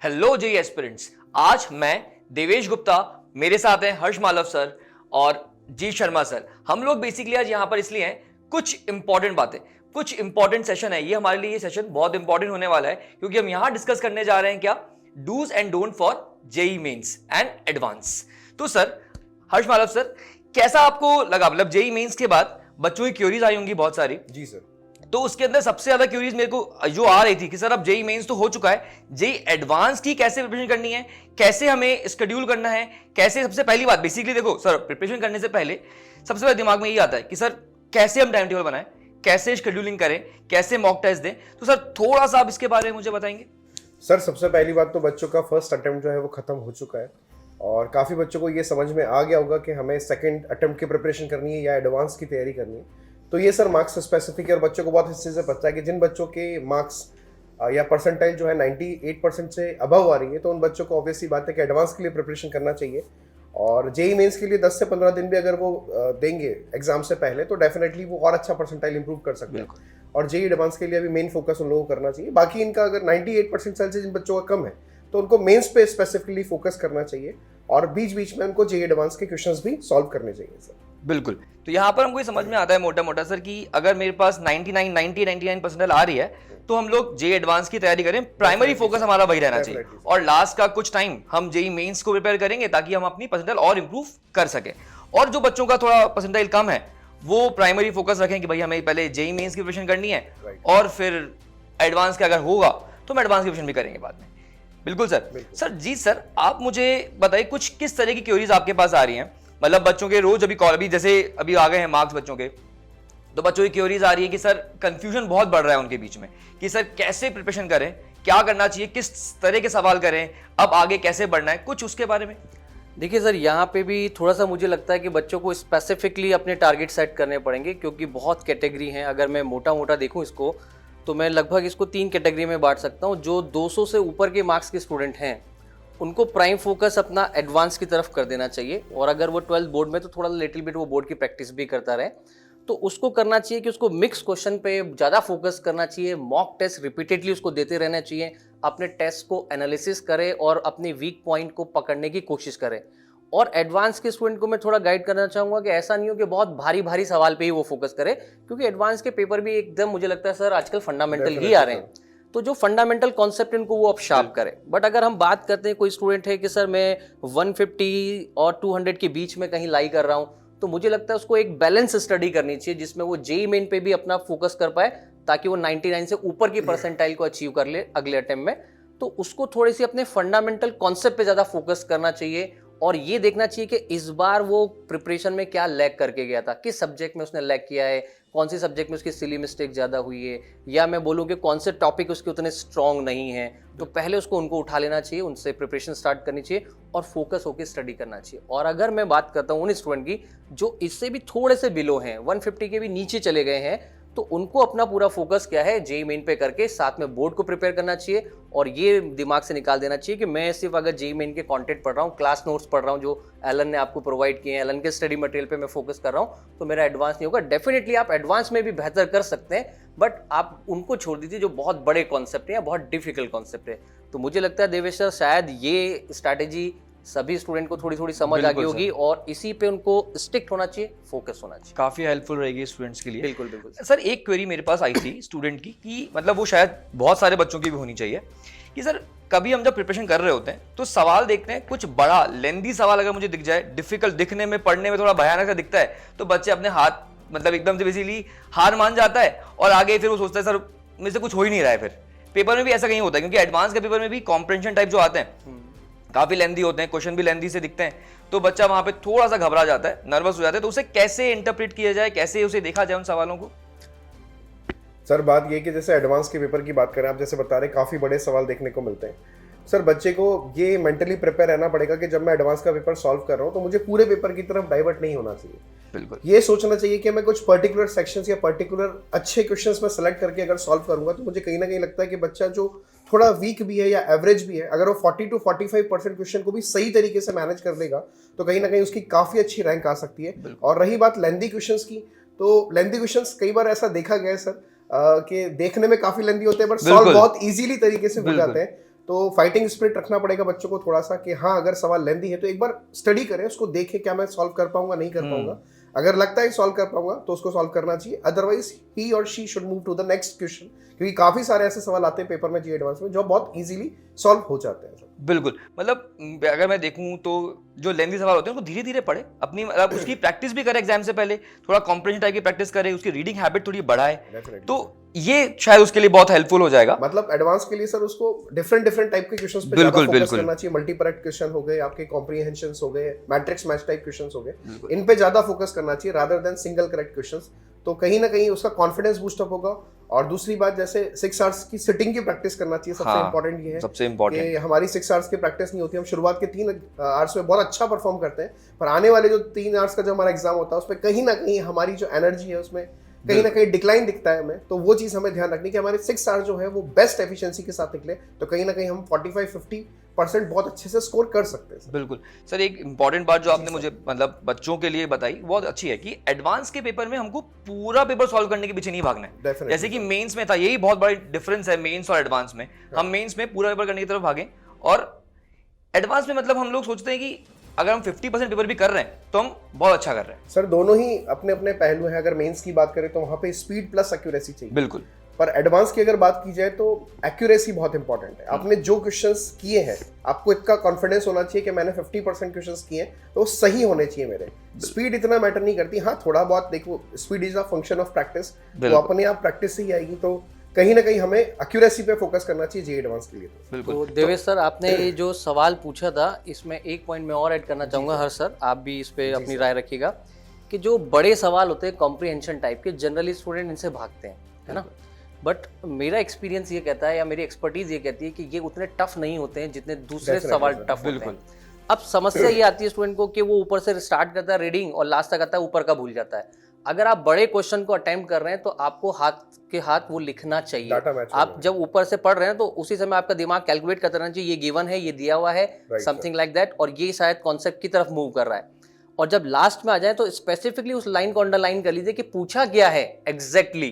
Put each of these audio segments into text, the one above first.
Hello JEE aspirants. आज मैं देवेश गुप्ता, मेरे साथ हैं हर्ष मालव सर और जी शर्मा सर। हम लोग बेसिकली आज यहाँ पर इसलिए हैं, कुछ इंपॉर्टेंट बातें, कुछ इंपॉर्टेंट सेशन है ये हमारे लिए। ये सेशन बहुत इंपॉर्टेंट होने वाला है क्योंकि हम यहाँ डिस्कस करने जा रहे हैं क्या, dos and don't for JEE mains and advance. तो सर हर्ष मालव सर, कैसा आपको लगा? मतलब जेई मेंस के बाद बच्चों की क्यूरीज आई होंगी बहुत सारी। जी सर। तो उसके अंदर सबसे ज्यादा क्यूरीज मेरे को जो आ रही थी कि सर अब जेई मेंस तो हो चुका है, जेई एडवांस की कैसे प्रिपरेशन करनी है, कैसे हमें शेड्यूल करना है, कैसे। सबसे पहली बात बेसिकली देखो सर, प्रिपरेशन करने से पहले सबसे पहले दिमाग में यही आता है कि सर कैसे हम टाइम टेबल बनाएं, कैसे शेड्यूलिंग करें, कैसे मॉक टेस्ट दें। तो सर थोड़ा सा आप इसके बारे में मुझे बताएंगे। सर सबसे पहली बात तो बच्चों का फर्स्ट अटेम्प्ट जो है वो खत्म हो चुका है और काफ़ी बच्चों को ये समझ में आ गया होगा कि हमें सेकंड अटेम्प्ट की प्रिपरेशन करनी है या एडवांस की तैयारी करनी है। तो ये सर मार्क्स स्पेसिफिक है और बच्चों को बहुत इस चीज़ से पता है कि जिन बच्चों के मार्क्स या परसेंटाइल जो है 98% से अबव आ रही है, तो उन बच्चों को ऑब्वियसली बात है कि एडवांस के लिए प्रिपरेशन करना चाहिए। और जेई मेंस के लिए 10 से 15 दिन भी अगर वो देंगे एग्जाम से पहले तो डेफिनेटली वो और अच्छा परसेंटाइल इंप्रूव कर सकते हैं। और जेई एडवांस के लिए अभी मेन फोकस उन लोगों को करना चाहिए। बाकी इनका अगर 98% से जिन बच्चों का कम है तो उनको मेंस पे स्पेसिफिकली फोकस करना चाहिए और बीच बीच में उनको जेई एडवांस के क्वेश्चंस भी सॉल्व करने चाहिए सर। बिल्कुल। तो यहाँ पर हमको ये समझ में आता है मोटा मोटा सर कि अगर मेरे पास 99% आ रही है तो हम लोग जेई एडवांस की तैयारी करें, प्राइमरी फोकस हमारा वही रहना चाहिए। और लास्ट का कुछ टाइम हम जेई मेंस को प्रिपेयर करेंगे ताकि हम अपनी परसेंटाइल और इंप्रूव कर सकें। और जो बच्चों का थोड़ा परसेंटाइल कम है वो प्राइमरी फोकस रखें कि भाई हमें पहले जेई मेंस की प्रिपरेशन करनी है और फिर एडवांस का अगर होगा तो हम एडवांस की प्रिपरेशन भी करेंगे बाद में। बिल्कुल सर। सर जी सर, आप मुझे बताइए कुछ किस तरह की क्वेरीज आपके पास आ रही हैं। मतलब बच्चों के रोज अभी जैसे अभी आ गए हैं मार्क्स बच्चों के, तो बच्चों की क्वेरीज आ रही है कि सर कंफ्यूजन बहुत बढ़ रहा है उनके बीच में कि सर कैसे प्रिपरेशन करें, क्या करना चाहिए, किस तरह के सवाल करें, अब आगे कैसे बढ़ना है, कुछ उसके बारे में। देखिए सर, यहाँ पे भी थोड़ा सा मुझे लगता है कि बच्चों को स्पेसिफिकली अपने टारगेट सेट करने पड़ेंगे क्योंकि बहुत कैटेगरी हैं। अगर मैं मोटा मोटा देखूँ इसको तो मैं लगभग इसको 3 कैटेगरी में बांट सकता हूँ। जो 200 से ऊपर के मार्क्स के स्टूडेंट हैं उनको प्राइम फोकस अपना एडवांस की तरफ कर देना चाहिए। और अगर वो 12th बोर्ड में तो थोड़ा लिटिल बिट वो बोर्ड की प्रैक्टिस भी करता रहे तो उसको करना चाहिए कि उसको मिक्स क्वेश्चन पे ज़्यादा फोकस करना चाहिए। मॉक टेस्ट रिपीटेडली उसको देते रहना चाहिए, अपने टेस्ट को एनालिसिस करे और अपने वीक पॉइंट को पकड़ने की कोशिश करे। और एडवांस के स्टूडेंट को मैं थोड़ा गाइड करना चाहूँगा कि ऐसा नहीं हो कि बहुत भारी भारी सवाल पे ही वो फोकस करे, क्योंकि एडवांस के पेपर भी एकदम मुझे लगता है सर आजकल फंडामेंटल ही आ रहे हैं। तो जो फंडामेंटल कॉन्सेप्ट इनको वो अब शार्प करे। बट अगर हम बात करते हैं कोई स्टूडेंट है कि सर मैं 150 और 200 के बीच में कहीं लाई कर रहा हूँ, तो मुझे लगता है उसको एक बैलेंस स्टडी करनी चाहिए जिसमें वो जेई मेन पे भी अपना फोकस कर पाए ताकि वो 99 से ऊपर की परसेंटाइल को अचीव कर ले अगले अटेम्प्ट में। तो उसको थोड़ी सी अपने फंडामेंटल कॉन्सेप्ट पे ज़्यादा फोकस करना चाहिए और ये देखना चाहिए कि इस बार वो प्रिपरेशन में क्या लैग करके गया था, किस सब्जेक्ट में उसने लैग किया है, कौन सी सब्जेक्ट में उसकी सिली मिस्टेक ज़्यादा हुई है, या मैं बोलूँ कि कौन से टॉपिक उसके उतने स्ट्रॉन्ग नहीं हैं। तो पहले उसको उनको उठा लेना चाहिए, उनसे प्रिपरेशन स्टार्ट करनी चाहिए और फोकस होकर स्टडी करना चाहिए। और अगर मैं बात करता हूँ उन स्टूडेंट की जो इससे भी थोड़े से बिलो हैं, 150 के भी नीचे चले गए हैं, तो उनको अपना पूरा फोकस क्या है, जेई मेन पे करके साथ में बोर्ड को प्रिपेयर करना चाहिए। और ये दिमाग से निकाल देना चाहिए कि मैं सिर्फ अगर जेई मेन के कंटेंट पढ़ रहा हूँ, क्लास नोट्स पढ़ रहा हूँ जो एलन ने आपको प्रोवाइड किए हैं, एलन के स्टडी मटेरियल पे मैं फोकस कर रहा हूँ, तो मेरा एडवांस नहीं होगा। डेफिनेटली आप एडवांस में भी बेहतर कर सकते हैं, बट आप उनको छोड़ दीजिए जो बहुत बड़े कॉन्सेप्ट है या बहुत डिफिकल्ट कॉन्सेप्ट है। तो मुझे लगता है देवेश सर शायद ये स्ट्रैटेजी सभी स्टूडेंट को थोड़ी थोड़ी समझ आ गई होगी और इसी पे उनको स्टिक होना चाहिए, फोकस होना चाहिए। काफी हेल्पफुल रहेगी स्टूडेंट्स के लिए। बिल्कुल बिल्कुल सर, एक क्वेरी मेरे पास आई थी स्टूडेंट की कि मतलब वो शायद बहुत सारे बच्चों की भी होनी चाहिए कि सर कभी हम जब प्रिपरेशन कर रहे होते हैं तो सवाल देखते हैं, कुछ बड़ा लेंदी सवाल अगर मुझे दिख जाए, डिफिकल्ट दिखने में, पढ़ने में थोड़ा भयानक सा दिखता है, तो बच्चे अपने हाथ मतलब एकदम से बेसिकली हार मान जाता है और आगे फिर वो सोचता है सर मेरे से कुछ हो ही नहीं रहा है। फिर पेपर में भी ऐसा कहीं होता है क्योंकि एडवांस के पेपर में भी कॉम्प्रिहेंशन टाइप जो आते हैं काफी लेंदी होते हैं, क्वेश्चन भी लेंदी से दिखते हैं, तो बच्चा वहां पे थोड़ा सा घबरा जाता है, नर्वस हो जाता है। तो उसे कैसे इंटरप्रेट किया जाए, कैसे उसे देखा जाए उन सवालों को? सर बात ये कि जैसे एडवांस के पेपर की बात करें, आप जैसे बता रहे काफ़ी बड़े सवाल देखने को मिलते हैं। सर बच्चे को ये मेंटली प्रिपेयर रहना पड़ेगा कि जब मैं एडवांस का पेपर सॉल्व कर रहा हूँ तो मुझे पूरे पेपर की तरफ डाइवर्ट नहीं होना चाहिए। बिल्कुल ये सोचना चाहिए कि मैं कुछ पर्टिकुलर सेक्शंस या पर्टिकुलर अच्छे क्वेश्चंस में सेलेक्ट करके अगर सॉल्व करूंगा तो मुझे कहीं ना कहीं लगता है कि बच्चा जो थोड़ा वीक भी है या एवरेज भी है, अगर वो 40 to 45% क्वेश्चन को भी सही तरीके से मैनेज कर लेगा तो कहीं ना कहीं उसकी काफ़ी अच्छी रैंक आ सकती है। और रही बात लेंदी क्वेश्चंस की, तो लेंदी क्वेश्चंस कई बार ऐसा देखा गया है सर कि देखने में काफ़ी लेंदी होते हैं बट सॉल्व बहुत ईजिली तरीके से हो जाते हैं। तो फाइटिंग स्पिरिट रखना पड़ेगा बच्चों को थोड़ा सा कि हाँ अगर सवाल लेंदी है तो एक बार स्टडी करें, उसको देखें क्या मैं सॉल्व कर पाऊंगा नहीं कर पाऊंगा। अगर लगता है सॉल्व कर पाऊंगा तो उसको सॉल्व करना चाहिए, अदरवाइज ही और she should move to the next question, क्योंकि काफी सारे ऐसे सवाल आते हैं पेपर में जी एडवांस में जो बहुत इजीली सॉल्व हो जाते हैं। बिल्कुल, मतलब अगर मैं देखूं तो जो लेंथी सवाल होते हैं उसको धीरे धीरे पढ़े, अपनी मतलब उसकी प्रैक्टिस भी करे, एग्जाम से पहले थोड़ा कॉम्प्रिहेंशन टाइप की प्रैक्टिस करे, उसकी रीडिंग हैबिट थोड़ी बढ़ाए, तो ये शायद उसके लिए बहुत हेल्पफुल हो जाएगा। मतलब एडवांस के लिए सर उसको डिफरेंट टाइप के क्वेश्चंस पे बिल्कुल, ज्यादा फोकस बिल्कुल। करना चाहिए। मल्टीपैरेट क्वेश्चन हो गए, आपके कॉम्प्रिहेंशंस हो गए, मैट्रिक्स मैच टाइप क्वेश्चंस हो गए, इन पे ज्यादा फोकस करना चाहिए rather than single correct questions. तो कहीं ना कहीं उसका कॉन्फिडेंस बूस्ट अप होगा। और दूसरी बात, जैसे 6 आवर्स की सिटिंग की प्रैक्टिस करना चाहिए, सबसे हाँ, इंपॉर्टेंट ये है सबसे इम्पोर्टेंट कि हमारी 6 आवर्स की प्रैक्टिस नहीं होती। हम शुरुआत के 3 आवर्स में बहुत अच्छा परफॉर्म करते हैं, पर आने वाले जो 3 आवर्स का जो हमारा एग्जाम होता है उसमें कहीं ना कहीं हमारी जो एनर्जी है उसमें कहीं ना कहीं डिक्लाइन दिखता है हमें। तो वो चीज़ हमें ध्यान रखनी कि हमारे 6 आवर्स जो है वो बेस्ट एफिशिएंसी के साथ निकले, तो कहीं ना कहीं हम 45-50% बहुत अच्छे से स्कोर कर सकते हैं। बिल्कुल सर, एक इंपॉर्टेंट बात जो आपने मुझे मतलब बच्चों के लिए बताई बहुत अच्छी है कि एडवांस के पेपर में हमको पूरा पेपर सॉल्व करने के पीछे नहीं भागना है। Definitely, जैसे कि मेंस में था, यही बहुत बड़ा डिफरेंस है मेंस और एडवांस में। हम मेंस में पूरा पेपर करने की तरफ भागें, और एडवांस में मतलब हम लोग सोचते हैं कि अगर हम 50% पेपर भी कर रहे हैं तो हम बहुत अच्छा कर रहे हैं। सर दोनों ही अपने अपने पहलू हैं। अगर मेंस की बात करें तो वहाँ पे स्पीड प्लस एक्यूरेसी चाहिए, बिल्कुल। पर एडवांस की अगर बात की जाए तो एक्यूरेसी बहुत इंपॉर्टेंट है। आपने जो क्वेश्चंस किए हैं आपको इतना कॉन्फिडेंस होना चाहिए कि मैंने 50% क्वेश्चंस किए हैं तो वो सही होने चाहिए मेरे। स्पीड इतना मैटर नहीं करती, हाँ थोड़ा बहुत देखो, speed is a function of practice, तो अपने आप प्रैक्टिस से ही आएगी। तो कहीं ना कहीं हमें एक्यूरेसी पे फोकस करना चाहिए जी एडवांस के लिए। बिल्कुल। तो देवेश सर, आपने ये जो सवाल पूछा था इसमें एक पॉइंट मैं और ऐड करना चाहूँगा। हर सर आप भी इस पे अपनी राय रखिएगा कि जो बड़े सवाल होते हैं कॉम्प्रिहेंशन टाइप के, जनरली स्टूडेंट इनसे भागते हैं, है ना। बट मेरा एक्सपीरियंस ये कहता है या मेरी एक्सपर्टीज ये कहती है कि ये उतने टफ नहीं होते हैं जितने दूसरे सवाल टफ होते हैं। अब समस्या ये आती है स्टूडेंट को कि वो ऊपर से स्टार्ट करता है रीडिंग और लास्ट तक आता है ऊपर का भूल जाता है। अगर आप बड़े क्वेश्चन को अटेम्प्ट कर रहे हैं तो आपको हाथ वो लिखना चाहिए। आप जब ऊपर से पढ़ रहे हैं तो उसी समय आपका दिमाग कैलकुलेट करता रहना चाहिए, ये गिवन है, ये दिया हुआ है, समथिंग लाइक दैट, और ये शायद कॉन्सेप्ट की तरफ मूव कर रहा है। और जब लास्ट में आ जाए तो स्पेसिफिकली उस लाइन को अंडरलाइन कर लीजिए कि पूछा क्या है एग्जैक्टली।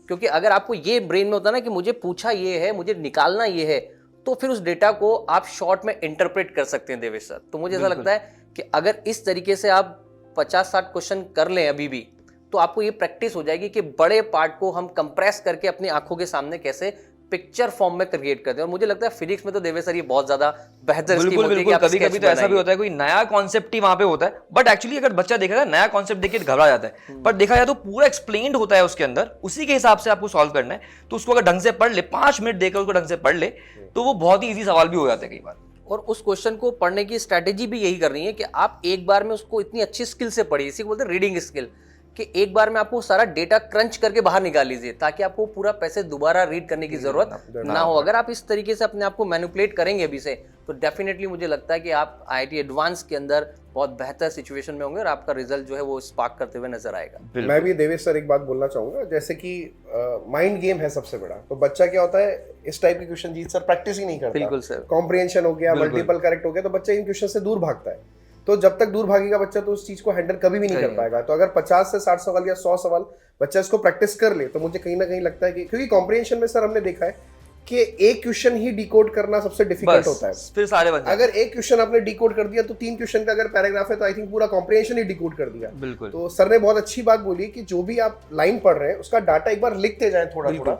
क्योंकि अगर आपको ये ब्रेन में होता ना कि मुझे पूछा ये है, मुझे निकालना ये है, तो फिर उस डेटा को आप शॉर्ट में इंटरप्रेट कर सकते हैं देवेश सर। तो मुझे ऐसा लगता है कि अगर इस तरीके से आप 50-60 क्वेश्चन कर लें अभी भी, तो आपको ये प्रैक्टिस हो जाएगी कि बड़े पार्ट को हम कंप्रेस करके अपनी आंखों के सामने कैसे पिक्चर फॉर्म में क्रिएट करते हैं। और मुझे लगता है फिजिक्स में तो देवेश सर ये बहुत ज्यादा बेहतर स्कीम होती है कि कभी कभी तो ऐसा भी होता है कोई नया कॉन्सेप्ट ही वहां पे होता है, बट एक्चुअली अगर बच्चा देखेगा नया कॉन्सेप्ट देख के घबरा जाता है, पर देखा जाए तो पूरा एक्सप्लेन्ड होता है उसके अंदर, उसी के हिसाब से आपको सॉल्व करना है। तो उसको अगर ढंग से पढ़ ले, 5 मिनट देकर उसको ढंग से पढ़ ले, तो वो बहुत ही ईजी सवाल भी हो जाते हैं कई बार। और उस क्वेश्चन को पढ़ने की स्ट्रैटेजी भी यही करनी है कि आप एक बार में उसको इतनी अच्छी स्किल से पढ़िए, इसी को बोलते हैं रीडिंग स्किल, कि एक बार में आपको सारा डेटा क्रंच करके बाहर निकाल लीजिए ताकि आपको पूरा पैसे दोबारा रीड करने की जरूरत ना हो। अगर आप इस तरीके से अपने आप को मैनिपुलेट करेंगे अभी से, तो डेफिनेटली मुझे लगता है कि आप IIT एडवांस के अंदर बहुत बेहतर सिचुएशन में होंगे और आपका रिजल्ट जो है वो स्पार्क करते हुए नजर आएगा। मैं भी देवेश सर एक बात बोलना चाहूंगा, जैसे कि माइंड गेम है सबसे बड़ा। तो बच्चा क्या होता है, इस टाइप के क्वेश्चन जीत सर प्रैक्टिस ही नहीं करता। बिल्कुल सर। कॉम्प्रिहेंशन हो गया, मल्टीपल करेक्ट हो गया, तो बच्चा इन क्वेश्चन से दूर भागता है। तो जब तक दूर भागेगा बच्चा तो उस चीज को हैंडल कभी भी नहीं कर पाएगा। तो अगर 50 से 60 सवाल या 100 सवाल बच्चा इसको प्रैक्टिस कर ले, तो मुझे कहीं ना कहीं लगता है कि, क्योंकि कॉम्प्रिहेंशन में सर हमने देखा है कि एक क्वेश्चन ही डिकोड करना सबसे डिफिकल्ट होता है, फिर सारे बन अगर एक क्वेश्चन आपने डिकोड कर दिया तो 3 क्वेश्चन का अगर पैराग्राफ है तो आई थिंक पूरा कॉम्प्रिहेंशन ही डिकोड कर दिया। बिल्कुल। तो सर ने बहुत अच्छी बात बोली कि जो भी आप लाइन पढ़ रहे हैं उसका डाटा एक बार लिखते जाएं थोड़ा थोड़ा,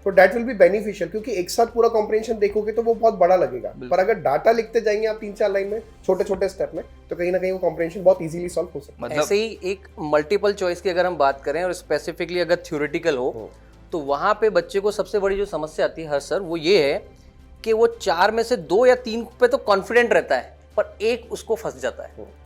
तो दैट विल बी बेनिफिशियल। क्योंकि एक साथ पूरा कॉम्प्रिहेंशन देखोगे तो वो बहुत बड़ा लगेगा, पर अगर डाटा लिखते जाएंगे आप 3-4 लाइन में छोटे छोटे स्टेप में, तो कहीं ना कहीं वो कॉम्प्रिहेंशन बहुत इजीली सॉल्व हो सकता है। ऐसे ही एक मल्टीपल चॉइस की अगर हम बात करें और स्पेसिफिकली अगर थ्योरेटिकल हो, तो वहां पे बच्चे को सबसे बड़ी जो समस्या आती है हर सर, वो ये है कि वो 4 में से 2 या 3 पे तो कॉन्फिडेंट रहता है, पर एक उसको फंस जाता है।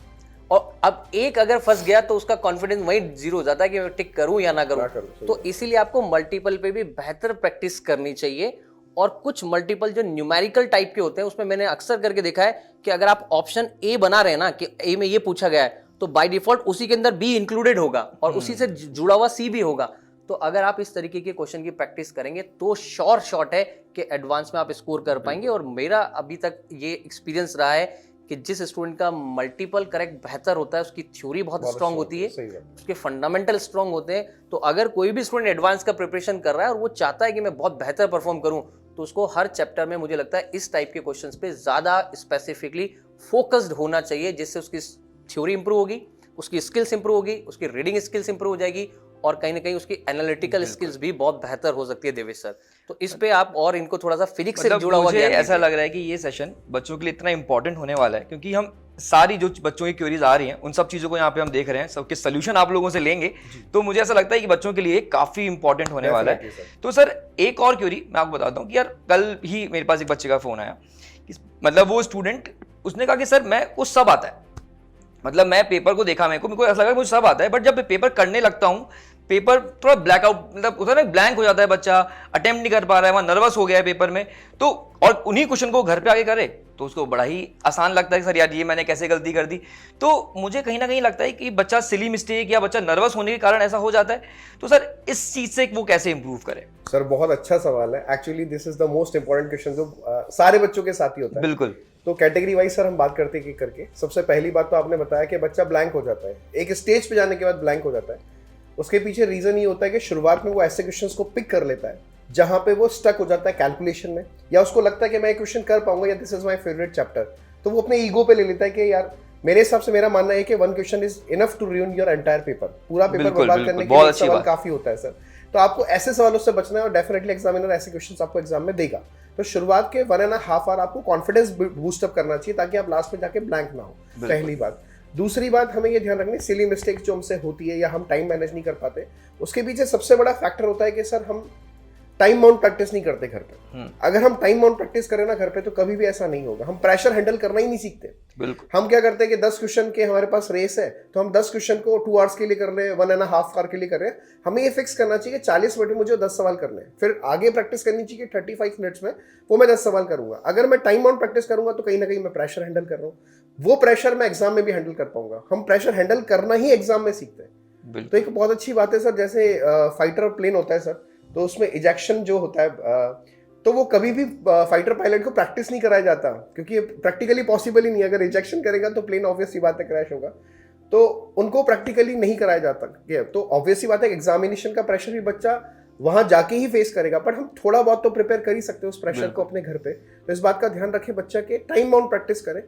और अब एक अगर फंस गया तो उसका कॉन्फिडेंस वहीं जीरो हो जाता है कि मैं टिक करूं या ना करूं। तो इसीलिए आपको मल्टीपल पे भी बेहतर प्रैक्टिस करनी चाहिए। और कुछ मल्टीपल जो न्यूमेरिकल टाइप के होते हैं उसमें मैंने अक्सर करके देखा है कि अगर आप ऑप्शन ए बना रहे हैं ना कि ए में ये पूछा गया है, तो बाय डिफॉल्ट उसी के अंदर बी इंक्लूडेड होगा और उसी से जुड़ा हुआ सी भी होगा। तो अगर आप इस तरीके के क्वेश्चन की प्रैक्टिस करेंगे तो श्योर शॉट है कि एडवांस में आप स्कोर कर पाएंगे। और मेरा अभी तक ये एक्सपीरियंस रहा है कि जिस स्टूडेंट का मल्टीपल करेक्ट बेहतर होता है, उसकी थ्योरी बहुत स्ट्रांग होती है, उसके फंडामेंटल स्ट्रांग होते हैं। तो अगर कोई भी स्टूडेंट एडवांस का प्रिपरेशन कर रहा है और वो चाहता है कि मैं बहुत बेहतर परफॉर्म करूं, तो उसको हर चैप्टर में मुझे लगता है इस टाइप के क्वेश्चंस पे ज़्यादा स्पेसिफिकली फोकस्ड होना चाहिए, जिससे उसकी थ्योरी इंप्रूव होगी, उसकी स्किल्स इंप्रूव होगी, उसकी रीडिंग स्किल्स इंप्रूव हो जाएगी और कहीं ना कहीं उसकी एनालिटिकल स्किल्स भी बहुत बेहतर हो सकती है देवेश सर। तो इस पे आप और इनको थोड़ा सा फिजिक्स से जुड़ा हुआ मुझे ज्ञान ऐसा दीजिए। लग रहा है कि ये सेशन बच्चों के लिए इतना इंपॉर्टेंट होने वाला है, क्योंकि हम सारी जो बच्चों की क्वेरीज आ रही हैं उन सब चीज़ों को यहाँ पे हम देख रहे हैं, सबके सोल्यूशन आप लोगों से लेंगे, तो मुझे ऐसा लगता है कि बच्चों के लिए काफ़ी इंपॉर्टेंट होने वाला है। तो सर एक और क्वेरी मैं आपको बताता हूँ कि यार कल ही मेरे पास एक बच्चे का फ़ोन आया, मतलब वो स्टूडेंट उसने कहा कि सर मैं को सब आता है, मतलब मैं पेपर को देखा, मेरे को ऐसा लगा मुझे सब आता है, बट जब मैं पेपर करने लगता हूँ पेपर थोड़ा ब्लैक आउट, मतलब होता है ना ब्लैंक हो जाता है, बच्चा अटेम्प्ट नहीं कर पा रहा है, वहाँ नर्वस हो गया है पेपर में, तो और उन्हीं क्वेश्चन को घर पे आके करे तो उसको बड़ा ही आसान लगता है कि सर यार ये मैंने कैसे गलती कर दी। तो मुझे कहीं ना कहीं लगता है कि बच्चा सिली मिस्टेक या बच्चा नर्वस होने के कारण ऐसा हो जाता है, तो सर इस चीज़ से वो कैसे इंप्रूव करे? सर बहुत अच्छा सवाल है, actually this is the most important question जो सारे बच्चों के साथ ही होता है। बिल्कुल। तो कैटेगरी वाइज सर हम बात करते हैं करके। सबसे पहली बात तो आपने बताया कि बच्चा ब्लैंक हो जाता है, एक स्टेज पे जाने के बाद ब्लैंक हो जाता है। उसके पीछे रीजन ये होता है कि शुरुआत में वो ऐसे क्वेश्चंस को पिक कर लेता है जहां पे वो स्टक हो जाता है कैलकुलेशन में, या उसको लगता है कि मैं ये क्वेश्चन कर पाऊंगा या this is my favourite chapter, तो वो अपने ईगो पे ले लेता है कि यार मेरे हिसाब से मेरा मानना है कि one question is enough to ruin your entire paper, पूरा पेपर बर्बाद करने के लिए एक सवाल काफी होता है सर। तो आपको ऐसे सवालों से बचना है और डेफिनेटली एग्जामिनर ऐसे क्वेश्चंस आपको एग्जाम में देगा। तो शुरुआत के 1.5 आवर आपको कॉन्फिडेंस बूस्ट अप करना चाहिए ताकि आप लास्ट में जाके ब्लैंक ना हो, पहली बात। दूसरी बात हमें ये ध्यान रखनी, सिली मिस्टेक्स जो हमसे होती है या हम टाइम मैनेज नहीं कर पाते, उसके पीछे सबसे बड़ा फैक्टर होता है कि सर हम टाइम बाउंड प्रैक्टिस नहीं करते घर पे। अगर हम टाइम बाउंड प्रैक्टिस करें ना घर पे तो कभी भी ऐसा नहीं होगा, हम प्रेशर हैंडल करना ही नहीं सीखते। बिल्कुल। हम क्या करते हैं कि 10 क्वेश्चन के हमारे पास रेस है तो हम 10 क्वेश्चन को 2 आवर्स के लिए कर रहे हैं, 1.5 आवर के लिए कर रहे हैं। हमें ये फिक्स करना चाहिए कि 40 मिनट में मुझे 10 सवाल करने हैं, फिर आगे प्रैक्टिस करनी चाहिए 35 मिनट्स में वो मैं 10 सवाल करूंगा। अगर मैं टाइम बाउंड प्रैक्टिस करूंगा तो कहीं ना कहीं मैं प्रेशर हैंडल कर रहा हूँ, वो प्रेशर मैं एग्जाम में भी हैंडल कर पाऊंगा। हम प्रेशर हैंडल करना ही एग्जाम में सीखते हैं। तो एक बहुत अच्छी बात है सर, जैसे फाइटर प्लेन होता है सर, तो उसमें इजेक्शन जो होता है तो वो कभी भी फाइटर पायलट को प्रैक्टिस नहीं कराया जाता क्योंकि प्रैक्टिकली पॉसिबल ही नहीं। अगर इजेक्शन करेगा तो प्लेन ऑब्वियस सी बात है क्रैश होगा, तो उनको प्रैक्टिकली नहीं कराया जाता। तो ऑब्वियस सी बात है एग्जामिनेशन का प्रेशर भी बच्चा वहां जाके ही फेस करेगा, बट हम थोड़ा बहुत तो प्रिपेयर कर ही सकते हैं उस प्रेशर को अपने घर पे। तो इस बात का ध्यान रखें बच्चा के टाइम बाउंड प्रैक्टिस करें,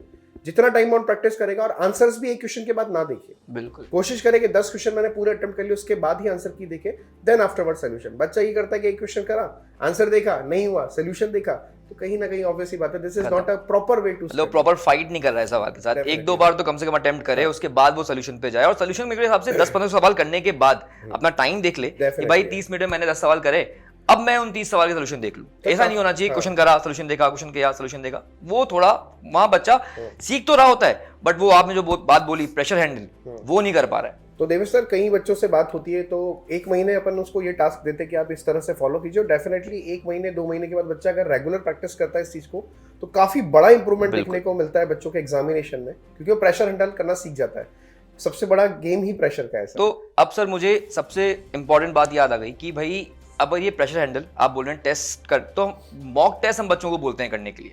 जितना टाइम बाउंड प्रैक्टिस करेगा, और आंसर्स भी एक क्वेश्चन के बाद ना देखिए। बिल्कुल कोशिश करें कि 10 क्वेश्चन मैंने पूरे अटेम्प्ट कर लिए उसके बाद ही आंसर की देखे, देन आफ्टरवर्ड सोल्यूशन। बच्चा ये करता है कि एक क्वेश्चन करा, आंसर देखा नहीं हुआ, सोल्यूशन देखा, तो कहीं ना कहीं ऑब्वियसली बात है this is not a proper way to. मतलब प्रॉपर फाइट नहीं कर रहा है सवाल के साथ, एक दो बार तो कम से कम अटेम्प्ट करे, उसके बाद वो सोल्यूशन पे जाए। और सोल्यूशन मेरे हिसाब से 10-15 सवाल करने के बाद अपना टाइम देख ले कि भाई 30 मिनट में मैंने 10 सवाल करे, अब मैं उन 30 सवाल के सोल्यूशन देख लूं। ऐसा नहीं होना चाहिए क्वेश्चन करा सोल्यूशन देखा, क्वेश्चन किया सोल्यूशन देखा, वो थोड़ा वहां बच्चा सीख तो रहा होता है बट वो आपने जो बात बोली प्रेशर हैंडल वो नहीं कर पा रहा है। तो देवेश सर कई बच्चों से बात होती है तो 1 महीने अपन उसको ये टास्क देते हैं कि आप इस तरह से फॉलो कीजिए, और डेफिनेटली 1 महीने 2 महीने के बाद बच्चा अगर रेगुलर प्रैक्टिस करता है इस चीज को तो काफी बड़ा इंप्रूवमेंट देखने को मिलता है बच्चों के एग्जामिनेशन में, क्योंकि वो प्रेशर हैंडल करना सीख जाता है। सबसे बड़ा गेम ही प्रेशर का है सर। तो अब सर मुझे सबसे इंपॉर्टेंट बात याद आ गई कि भाई अब ये प्रेशर हैंडल आप बोल रहे हैं टेस्ट कर, तो मॉक टेस्ट हम बच्चों को बोलते हैं करने के लिए।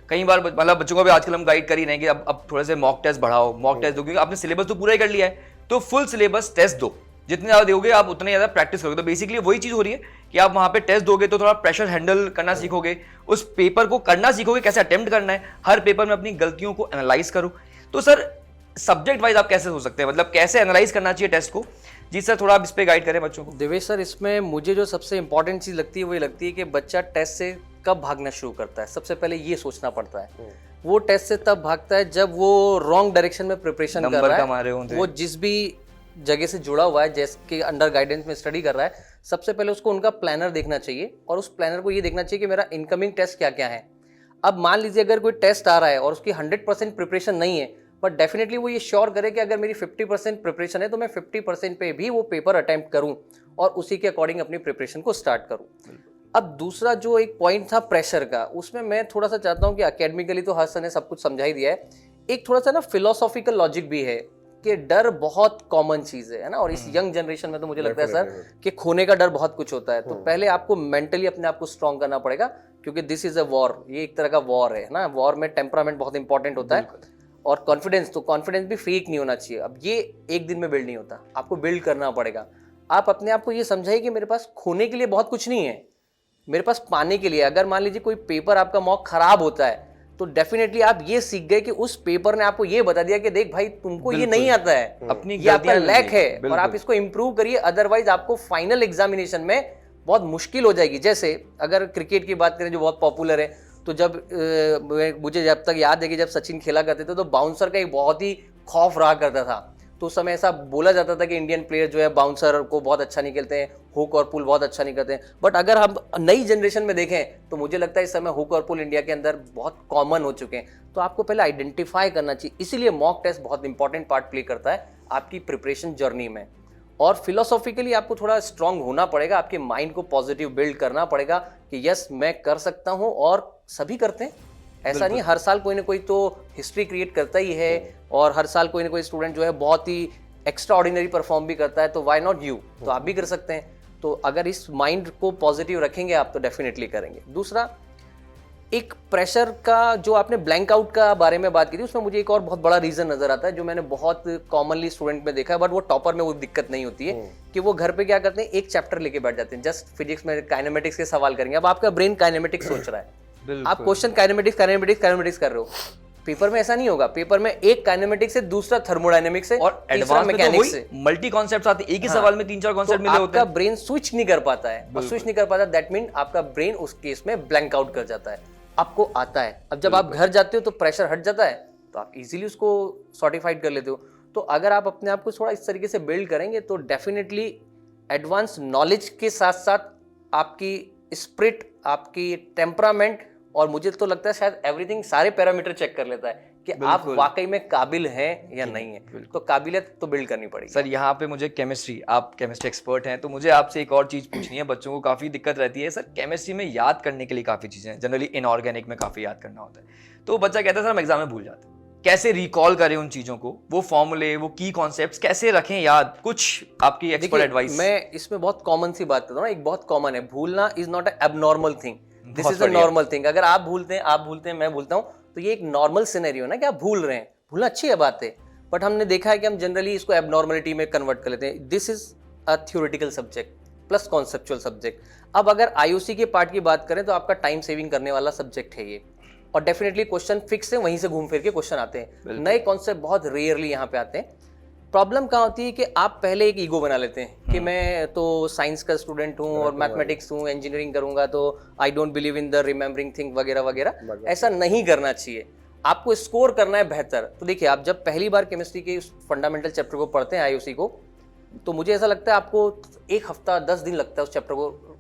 कई बार मतलब बच्चों को भी आजकल हम गाइड कर ही रहे हैं कि अब थोड़े से मॉक टेस्ट बढ़ाओ, मॉक टेस्ट दो, क्योंकि आपने सिलेबस तो पूरा ही कर लिया है, तो फुल सिलेबस टेस्ट दो, जितने ज़्यादा दोगे आप उतने ज़्यादा प्रैक्टिस करोगे। तो बेसिकली वही चीज़ हो रही है कि आप वहाँ पे टेस्ट दोगे तो थोड़ा प्रेशर हैंडल करना सीखोगे, उस पेपर को करना सीखोगे, कैसे अटेम्प्ट करना है, हर पेपर में अपनी गलतियों को एनालाइज करो। तो सर सब्जेक्ट वाइज आप कैसे हो सकते हैं, मतलब कैसे एनालाइज करना चाहिए टेस्ट को? जी सर थोड़ा आप इस पे गाइड करें बच्चों को। देवेश सर इसमें मुझे जो सबसे इंपॉर्टेंट चीज़ लगती है वो ये लगती है कि बच्चा टेस्ट से कब भागना शुरू करता है। सबसे पहले ये सोचना पड़ता है, वो टेस्ट से तब भागता है जब वो रॉन्ग डायरेक्शन में प्रिपरेशन कर रहा है, वो जिस भी जगह से जुड़ा हुआ है, जैसे अंडर गाइडेंस में स्टडी कर रहा है, सबसे पहले उसको उनका प्लानर देखना चाहिए और उस प्लानर को ये देखना चाहिए कि मेरा इनकमिंग टेस्ट क्या क्या है। अब मान लीजिए अगर कोई टेस्ट आ रहा है और उसकी 100% प्रिपरेशन नहीं है, बट डेफिनेटली वो ये श्योर करे कि अगर मेरी 50% प्रिपरेशन है तो मैं 50% पे भी वो पेपर अटेम्प्ट करूं और उसी के अकॉर्डिंग अपनी प्रिपरेशन को स्टार्ट करूं। अब दूसरा जो एक पॉइंट था प्रेशर का, उसमें मैं थोड़ा सा चाहता हूं कि अकेडमिकली तो हर सर ने सब कुछ समझा ही दिया है, एक थोड़ा सा ना फिलोसॉफिकल लॉजिक भी है कि डर बहुत कॉमन चीज है ना, और इस यंग जनरेशन में तो मुझे लगता है सर कि खोने का डर बहुत कुछ होता है। तो पहले आपको मेंटली अपने आप को स्ट्रांग करना पड़ेगा, क्योंकि दिस इज अ वॉर, ये एक तरह का वॉर है ना। वॉर में टेम्परामेंट बहुत इंपॉर्टेंट होता है और कॉन्फिडेंस, तो कॉन्फिडेंस भी फेक नहीं होना चाहिए। अब ये एक दिन में बिल्ड नहीं होता, आपको बिल्ड करना पड़ेगा। आप अपने आप को ये समझाइए कि मेरे पास खोने के लिए बहुत कुछ नहीं है, मेरे पास पाने के लिए, अगर मान लीजिए कोई पेपर आपका मॉक खराब होता है तो डेफिनेटली आप ये सीख गए कि उस पेपर ने आपको ये बता दिया कि देख भाई तुमको ये नहीं आता है, अपनी ये आपका गलतियां लैक है बिल्कुल। और आप इसको इंप्रूव करिए, अदरवाइज आपको फाइनल एग्जामिनेशन में बहुत मुश्किल हो जाएगी। जैसे अगर क्रिकेट की बात करें जो बहुत पॉपुलर है, तो जब मुझे जब तक याद है कि जब सचिन खेला करते थे तो बाउंसर का एक बहुत ही खौफ रहा करता था। तो उस समय ऐसा बोला जाता था कि इंडियन प्लेयर जो है बाउंसर को बहुत अच्छा नहीं खेलते हैं, हुक और पुल बहुत अच्छा नहीं करते हैं। बट अगर हम नई जनरेशन में देखें तो मुझे लगता है इस समय हुक और पुल इंडिया के अंदर बहुत कॉमन हो चुके हैं। तो आपको पहले आइडेंटिफाई करना चाहिए, इसीलिए मॉक टेस्ट बहुत इंपॉर्टेंट पार्ट प्ले करता है आपकी प्रिपरेशन जर्नी में। और फिलोसॉफिकली आपको थोड़ा स्ट्रांग होना पड़ेगा, आपके माइंड को पॉजिटिव बिल्ड करना पड़ेगा कि यस मैं कर सकता हूँ, और सभी करते हैं। ऐसा नहीं, हर साल कोई ना कोई तो हिस्ट्री क्रिएट करता ही है, और हर साल कोई ना कोई स्टूडेंट जो है बहुत ही एक्स्ट्रा ऑर्डिनरी परफॉर्म भी करता है। तो व्हाई नॉट यू, तो आप भी कर सकते हैं। तो अगर इस माइंड को पॉजिटिव रखेंगे आप तो डेफिनेटली करेंगे। दूसरा, एक प्रेशर का जो आपने ब्लैंक आउट का बारे में बात की थी, उसमें मुझे एक और बहुत बड़ा रीजन नजर आता है जो मैंने बहुत कॉमनली स्टूडेंट में देखा है, बट वो टॉपर में वो दिक्कत नहीं होती है कि वो घर पे क्या करते हैं, एक चैप्टर लेके बैठ जाते हैं। जस्ट फिजिक्स में काइनेमेटिक्स के सवाल करेंगे, अब आपका ब्रेन काइनेमेटिक्स सोच रहा है, आप क्वेश्चन काइनेमेटिक्स कर रहे हो। पेपर में ऐसा नहीं होगा, पेपर में एक काइनेमेटिक्स से, दूसरा थर्मोडायनेमिक्स से, और तीसरा मैकेनिक्स से। मल्टी कॉन्सेप्ट्स आते हैं, एक ही सवाल में 3-4 कॉन्सेप्ट मिले होते आपका हैं। ब्रेन स्विच नहीं कर पाता है, और स्विच नहीं कर पाता दैट मीन आपका ब्रेन उस केस में ब्लैंक आउट कर जाता है। आपको आता है, अब जब आप घर जाते हो तो प्रेशर हट जाता है, तो आप इजीली उसको सॉर्टिफाइड कर लेते हो। तो अगर आप अपने आप को थोड़ा इस तरीके से बिल्ड करेंगे तो डेफिनेटली एडवांस नॉलेज के साथ साथ आपकी स्पिरिट, आपकी टेम्परामेंट, और मुझे तो लगता है शायद एवरीथिंग, सारे पैरामीटर चेक कर लेता है कि आप वाकई में काबिल हैं या नहीं है। तो काबिलियत तो बिल्ड करनी पड़ेगी। सर यहाँ पे मुझे केमिस्ट्री, आप केमिस्ट्री एक्सपर्ट हैं, तो मुझे आपसे एक और चीज़ पूछनी है। बच्चों को काफ़ी दिक्कत रहती है सर केमिस्ट्री में, याद करने के लिए काफ़ी चीज़ें हैं, जनरली इनऑर्गेनिक में काफ़ी याद करना होता है। तो बच्चा कहता है सर हम एग्जाम में भूल जाते हैं, कैसे रिकॉल करें उन चीज़ों को, वो फॉर्मूले, वो की कॉन्सेप्ट्स कैसे रखें याद, कुछ आपकी एक्सपर्ट एडवाइस। मैं इसमें बहुत कॉमन सी बात करता हूँ, एक बहुत कॉमन है, भूलना is not a abnormal thing, this is a normal thing. अगर आप भूलते हैं, आप भूलते हैं, मैं भूलता हूँ, तो ये एक नॉर्मल सिनेरियो है ना कि आप भूल रहे हैं। भूलना अच्छी है बात है, बट हमने देखा है कि हम जनरली इसको एबनॉर्मलिटी में कन्वर्ट कर लेते हैं। This is a theoretical subject plus conceptual subject. अब अगर आईओसी के पार्ट की बात करें तो आपका टाइम सेविंग करने वाला सब्जेक्ट है ये, और डेफिनेटली क्वेश्चन फिक्स है, वहीं से घूम फिर के क्वेश्चन आते हैं। नए कॉन्सेप्ट बहुत रेयरली यहाँ पे आते हैं। प्रॉब्लम कहाँ होती है कि आप पहले एक ईगो बना लेते हैं कि मैं तो साइंस का स्टूडेंट हूँ और मैथमेटिक्स हूँ, इंजीनियरिंग करूंगा तो I don't believe in the remembering thing वगैरह वगैरह। ऐसा नहीं करना चाहिए, आपको स्कोर करना है बेहतर। तो देखिए, आप जब पहली बार केमिस्ट्री के फंडामेंटल चैप्टर को पढ़ते हैं आईओसी को, तो मुझे ऐसा लगता है आपको 1 हफ्ता 10 दिन लगता है उस चैप्टर को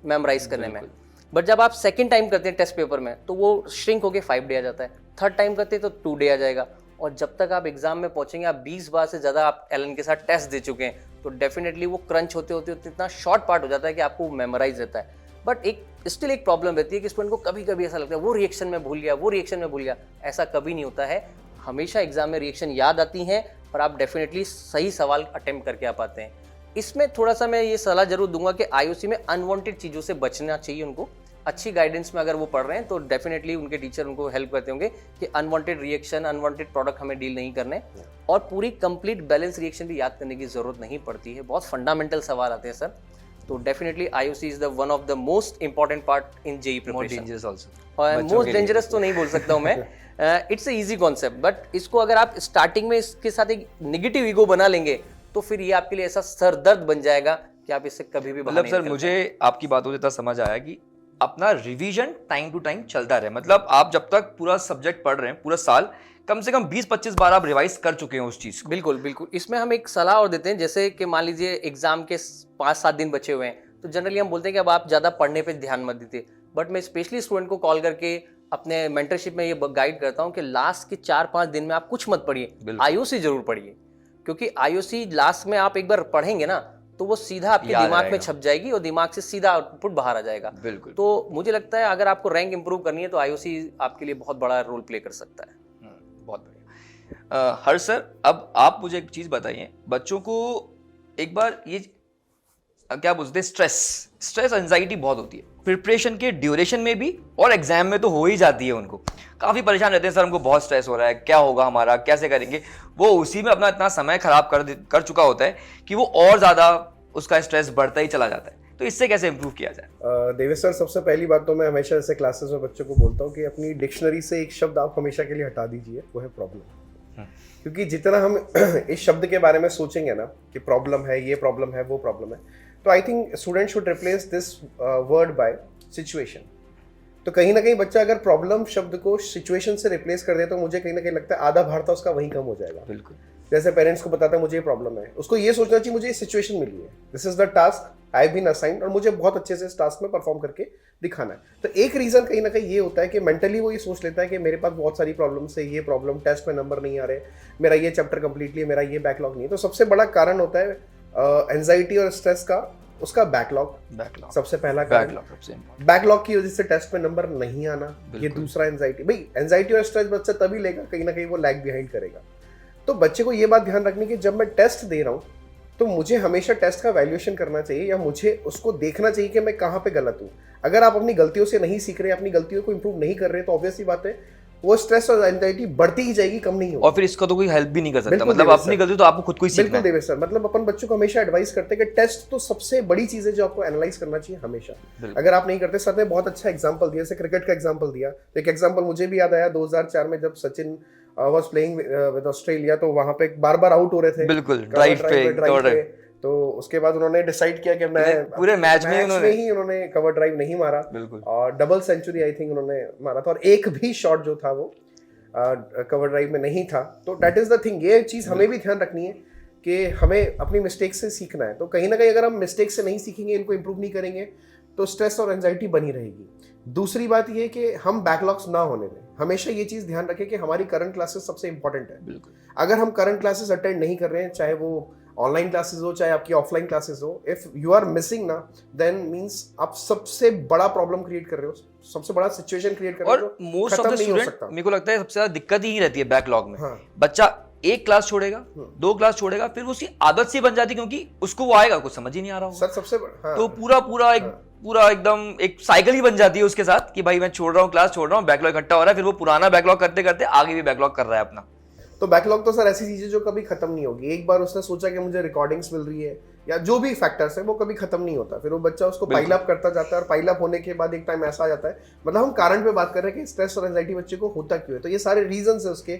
मेमोराइज करने में। बट जब आप सेकंड टाइम करते हैं टेस्ट पेपर में तो वो श्रिंक होके 5 डे आ जाता है, थर्ड टाइम करते हैं तो 2 डे आ जाएगा, और जब तक आप एग्जाम में पहुंचेंगे, आप 20 बार से ज़्यादा आप एलन के साथ टेस्ट दे चुके हैं, तो डेफिनेटली वो क्रंच होते होते इतना शॉर्ट पार्ट हो जाता है कि आपको मेमोराइज रहता है। बट एक स्टिल एक प्रॉब्लम रहती है कि स्टूडेंट को कभी कभी ऐसा लगता है वो रिएक्शन में भूल गया, वो रिएक्शन में भूल गया। ऐसा कभी नहीं होता है, हमेशा एग्जाम में रिएक्शन याद आती हैं, और आप डेफिनेटली सही सवाल अटेम्प्ट करके आ पाते हैं। इसमें थोड़ा सा मैं ये सलाह जरूर दूंगा कि आईओसी में अनवांटेड चीज़ों से बचना चाहिए उनको। अच्छी गाइडेंस में अगर वो पढ़ रहे हैं तो डेफिनेटली उनके टीचर उनको हेल्प करते होंगे कि अनवांटेड रिएक्शन, अनवांटेड प्रोडक्ट हमें डील नहीं करने, और पूरी कंप्लीट बैलेंस रिएक्शन भी याद करने की जरूरत नहीं पड़ती है। बहुत फंडामेंटल सवाल आते हैं सर, तो definitely IOC is the one of the most important part in JEE preparation. और मोस्ट डेंजरस तो नहीं बोल सकता हूँ मैं, it's a easy concept, but इसको अगर आप स्टार्टिंग में इसके साथ एक निगेटिव ईगो बना लेंगे तो फिर ये आपके लिए ऐसा सरदर्द बन जाएगा कि आप इससे कभी भी बाहर मतलब नहीं सर निकल मुझे आपकी बातों से इतना समझ आया कि अपना रिवीजन टाइम टू टाइम चलता रहे। मतलब आप जब तक पूरा सब्जेक्ट पढ़ रहे हैं पूरा साल, कम से कम 20-25 बार आप रिवाइज कर चुके हैं उस चीज को। बिल्कुल बिल्कुल। इसमें हम एक सलाह और देते हैं, जैसे कि मान लीजिए एग्जाम के 5-7 दिन बचे हुए हैं, तो जनरली हम बोलते हैं कि अब आप ज़्यादा पढ़ने पे ध्यान मत दीजिए। बट मैं स्पेशली स्टूडेंट को कॉल करके अपने मेंटरशिप में ये गाइड करता हूँ कि लास्ट के 4-5 दिन में आप कुछ मत पढ़िए, आईओसी जरूर पढ़िए, क्योंकि आईओसी लास्ट में आप एक बार पढ़ेंगे ना तो वो सीधा आपके दिमाग में छप जाएगी और दिमाग से सीधा आउटपुट बाहर आ जाएगा। बिल्कुल। तो मुझे लगता है अगर आपको रैंक इंप्रूव करनी है तो आईओसी आपके लिए बहुत बड़ा रोल प्ले कर सकता है। बहुत बढ़िया। हर्ष सर, अब आप मुझे एक चीज बताइए, बच्चों को एक बार ये क्या बोलते हैं, स्ट्रेस एंजाइटी बहुत होती है प्रिपरेशन के ड्यूरेशन में भी, और एग्जाम में तो हो ही जाती है। उनको काफी परेशान रहते हैं, सर हमको बहुत स्ट्रेस हो रहा है, क्या होगा हमारा, कैसे करेंगे। वो उसी में अपना इतना समय खराब कर चुका होता है कि वो और ज्यादा उसका स्ट्रेस बढ़ता ही चला जाता है। तो इससे कैसे इंप्रूव किया जाए? देवेश सर, सबसे पहली बात तो मैं हमेशा ऐसे क्लासेस में बच्चों को बोलता हूँ कि अपनी डिक्शनरी से एक शब्द आप हमेशा के लिए हटा दीजिए, वो है प्रॉब्लम। क्योंकि जितना हम इस शब्द के बारे में सोचेंगे ना कि प्रॉब्लम है, ये प्रॉब्लम है, वो प्रॉब्लम है, तो I think student should replace this word by situation. तो कहीं ना कहीं बच्चा अगर प्रॉब्लम शब्द को सिचुएशन से रिप्लेस कर दे तो मुझे कहीं ना कहीं लगता है आधा भार था उसका वहीं कम हो जाएगा। बिल्कुल। जैसे पेरेंट्स को बताता है मुझे ये प्रॉब्लम है, उसको ये सोचना चाहिए मुझे ये सिचुएशन मिली है, this is the task I have been assigned और मुझे बहुत अच्छे से इस टास्क में परफॉर्म करके दिखाना है। तो एक रीजन कहीं ना कहीं ये होता है कि मेंटली वो ये सोच लेता है कि मेरे पास बहुत सारी प्रॉब्लम्स है, ये प्रॉब्लम, टेस्ट में नंबर नहीं आ रहे, मेरा ये चैप्टर कंप्लीटली, मेरा ये बैकलॉग नहीं है। तो सबसे बड़ा कारण होता है एंजाइटी और स्ट्रेस का, उसका बैकलॉग सबसे पहला कारण। बैकलॉग की वजह से टेस्ट में नंबर नहीं आना, ये दूसरा एंजाइटी। भाई एंजाइटी और स्ट्रेस बच्चा तभी लेगा कहीं ना कहीं वो लैग बिहाइंड करेगा। तो बच्चे को ये बात ध्यान रखनी कि जब मैं टेस्ट दे रहा हूँ तो मुझे हमेशा टेस्ट का वैल्यूएशन करना चाहिए या मुझे उसको देखना चाहिए कि मैं कहाँ पे गलत हूँ। अगर आप अपनी गलतियों से नहीं सीख रहे, अपनी गलतियों को इंप्रूव नहीं कर रहे, तो ऑब्वियस सी बात है वो स्ट्रेस और एंजाइटी बढ़ती ही जाएगी, कम नहीं होगी। और फिर इसका तो कोई हेल्प भी नहीं कर सकता, मतलब अपनी गलती तो आपको खुद को ही सीखना है। बिल्कुल देवेश सर, मतलब अपन बच्चों को हमेशा एडवाइस करते हैं कि टेस्ट तो सबसे बड़ी चीज है जो आपको एनालाइज करना चाहिए हमेशा। अगर आप नहीं करते, सर ने बहुत अच्छा एग्जांपल दिया, जैसे क्रिकेट का एग्जांपल दिया, तो एक एग्जांपल मुझे भी याद आया 2004 में जब Sachin was playing with Australia, तो वहां पे बार बार आउट हो रहे थे, बिल्कुल ड्राइव पे। तो उसके बाद उन्होंने डिसाइड किया कि मैं पूरे मैच में ही उन्होंने कवर ड्राइव नहीं मारा और डबल सेंचुरी आई थिंक उन्होंने मारा था और एक भी शॉट जो था वो कवर ड्राइव में नहीं था। तो दैट इज द थिंग, ये चीज हमें भी ध्यान रखनी है कि हमें अपनी मिस्टेक से सीखना है। तो कहीं ना कहीं अगर हम मिस्टेक से नहीं सीखेंगे, इनको इंप्रूव नहीं करेंगे, तो स्ट्रेस और एंजाइटी बनी रहेगी। दूसरी बात ये कि हम बैकलॉग्स ना होने दें। हमेशा ये चीज ध्यान रखें कि हमारी करंट क्लासेस सबसे इंपॉर्टेंट है। बिल्कुल। अगर हम करंट क्लासेस अटेंड नहीं कर रहे हैं, चाहे वो ऑनलाइन क्लासेस हो चाहे आपकी ऑफलाइन क्लासेस हो, इफ यू आर मिसिंग ना, देन मींस आप सबसे बड़ा प्रॉब्लम क्रिएट कर रहे हो, सबसे बड़ा सिचुएशन क्रिएट कर रहे हो। और मोस्ट ऑफ द स्टूडेंट, मेरे को लगता है सबसे ज्यादा दिक्कत ही रहती है बैकलॉग में। हाँ। बच्चा एक क्लास छोड़ेगा, 2 क्लास छोड़ेगा, फिर उसकी आदत सी बन जाती, क्योंकि उसको वो आएगा कुछ समझ ही नहीं आ रहा होगा। सर सबसे हाँ। तो पूरा एकदम एक साइकिल ही बन जाती है उसके साथ कि भाई मैं छोड़ रहा हूँ, क्लास छोड़ रहा हूँ, बैकलॉग इकट्ठा हो रहा है, फिर वो पुराना बैकलॉग करते करते आगे भी बैकलॉग कर रहा है अपना। तो बैकलॉग तो सर ऐसी चीज है जो कभी खत्म नहीं होगी। एक बार उसने सोचा कि मुझे रिकॉर्डिंग्स मिल रही है या जो भी फैक्टर्स है, वो कभी खत्म नहीं होता। फिर वो बच्चा उसको पाइल अप करता जाता है और पाइल अप होने के बाद एक टाइम ऐसा आ जाता है, मतलब हम कारण पे बात कर रहे हैं कि स्ट्रेस और एंजाइटी बच्चे को होता क्यों है, तो ये सारे रीजंस है उसके,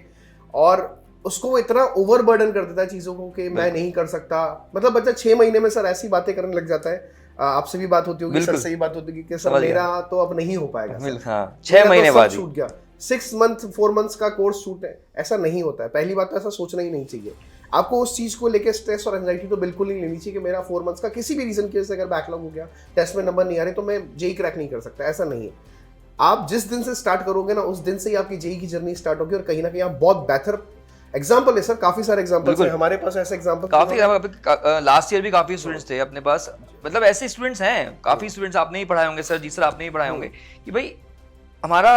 और उसको वो इतना ओवरबर्डन कर देता है चीजों को कि मैं नहीं कर सकता। मतलब बच्चा 6 महीने में सर ऐसी बातें करने लग जाता है, आपसे भी बात होती होगी, सर से भी बात होती होगी कि सर मेरा तो अब नहीं हो पाएगा, 6 महीने बाद छूट गया, 6 मंथ 4 मंथ्स का कोर्स छूट है। ऐसा नहीं होता है। पहली बात तो ऐसा सोचना ही नहीं चाहिए आपको। उस चीज को लेकर स्ट्रेस और एंजाइटी तो बिल्कुल नहीं लेनी चाहिए कि मेरा 4 मंथ्स का किसी भी रीजन की वजह से अगर बैकलॉग हो गया, टेस्ट में नंबर नहीं आ रहे, तो मैं जेई क्रैक नहीं कर सकता। ऐसा नहीं है। आप जिस दिन से स्टार्ट करोगे ना, उस दिन से ही आपकी जेई की जर्नी स्टार्ट होगी और कहीं ना कहीं आप बहुत बेहतर एग्जाम्पल है सर, काफी सारे एग्जाम्पल है हमारे पास, ऐसे एग्जाम्पल काफी। लास्ट ईयर भी काफी स्टूडेंट्स थे अपने पास, मतलब ऐसे स्टूडेंट्स हैं, काफी स्टूडेंट्स आपने ही पढ़ाए होंगे सर, जी सर आपने ही पढ़ाए होंगे कि भाई हमारा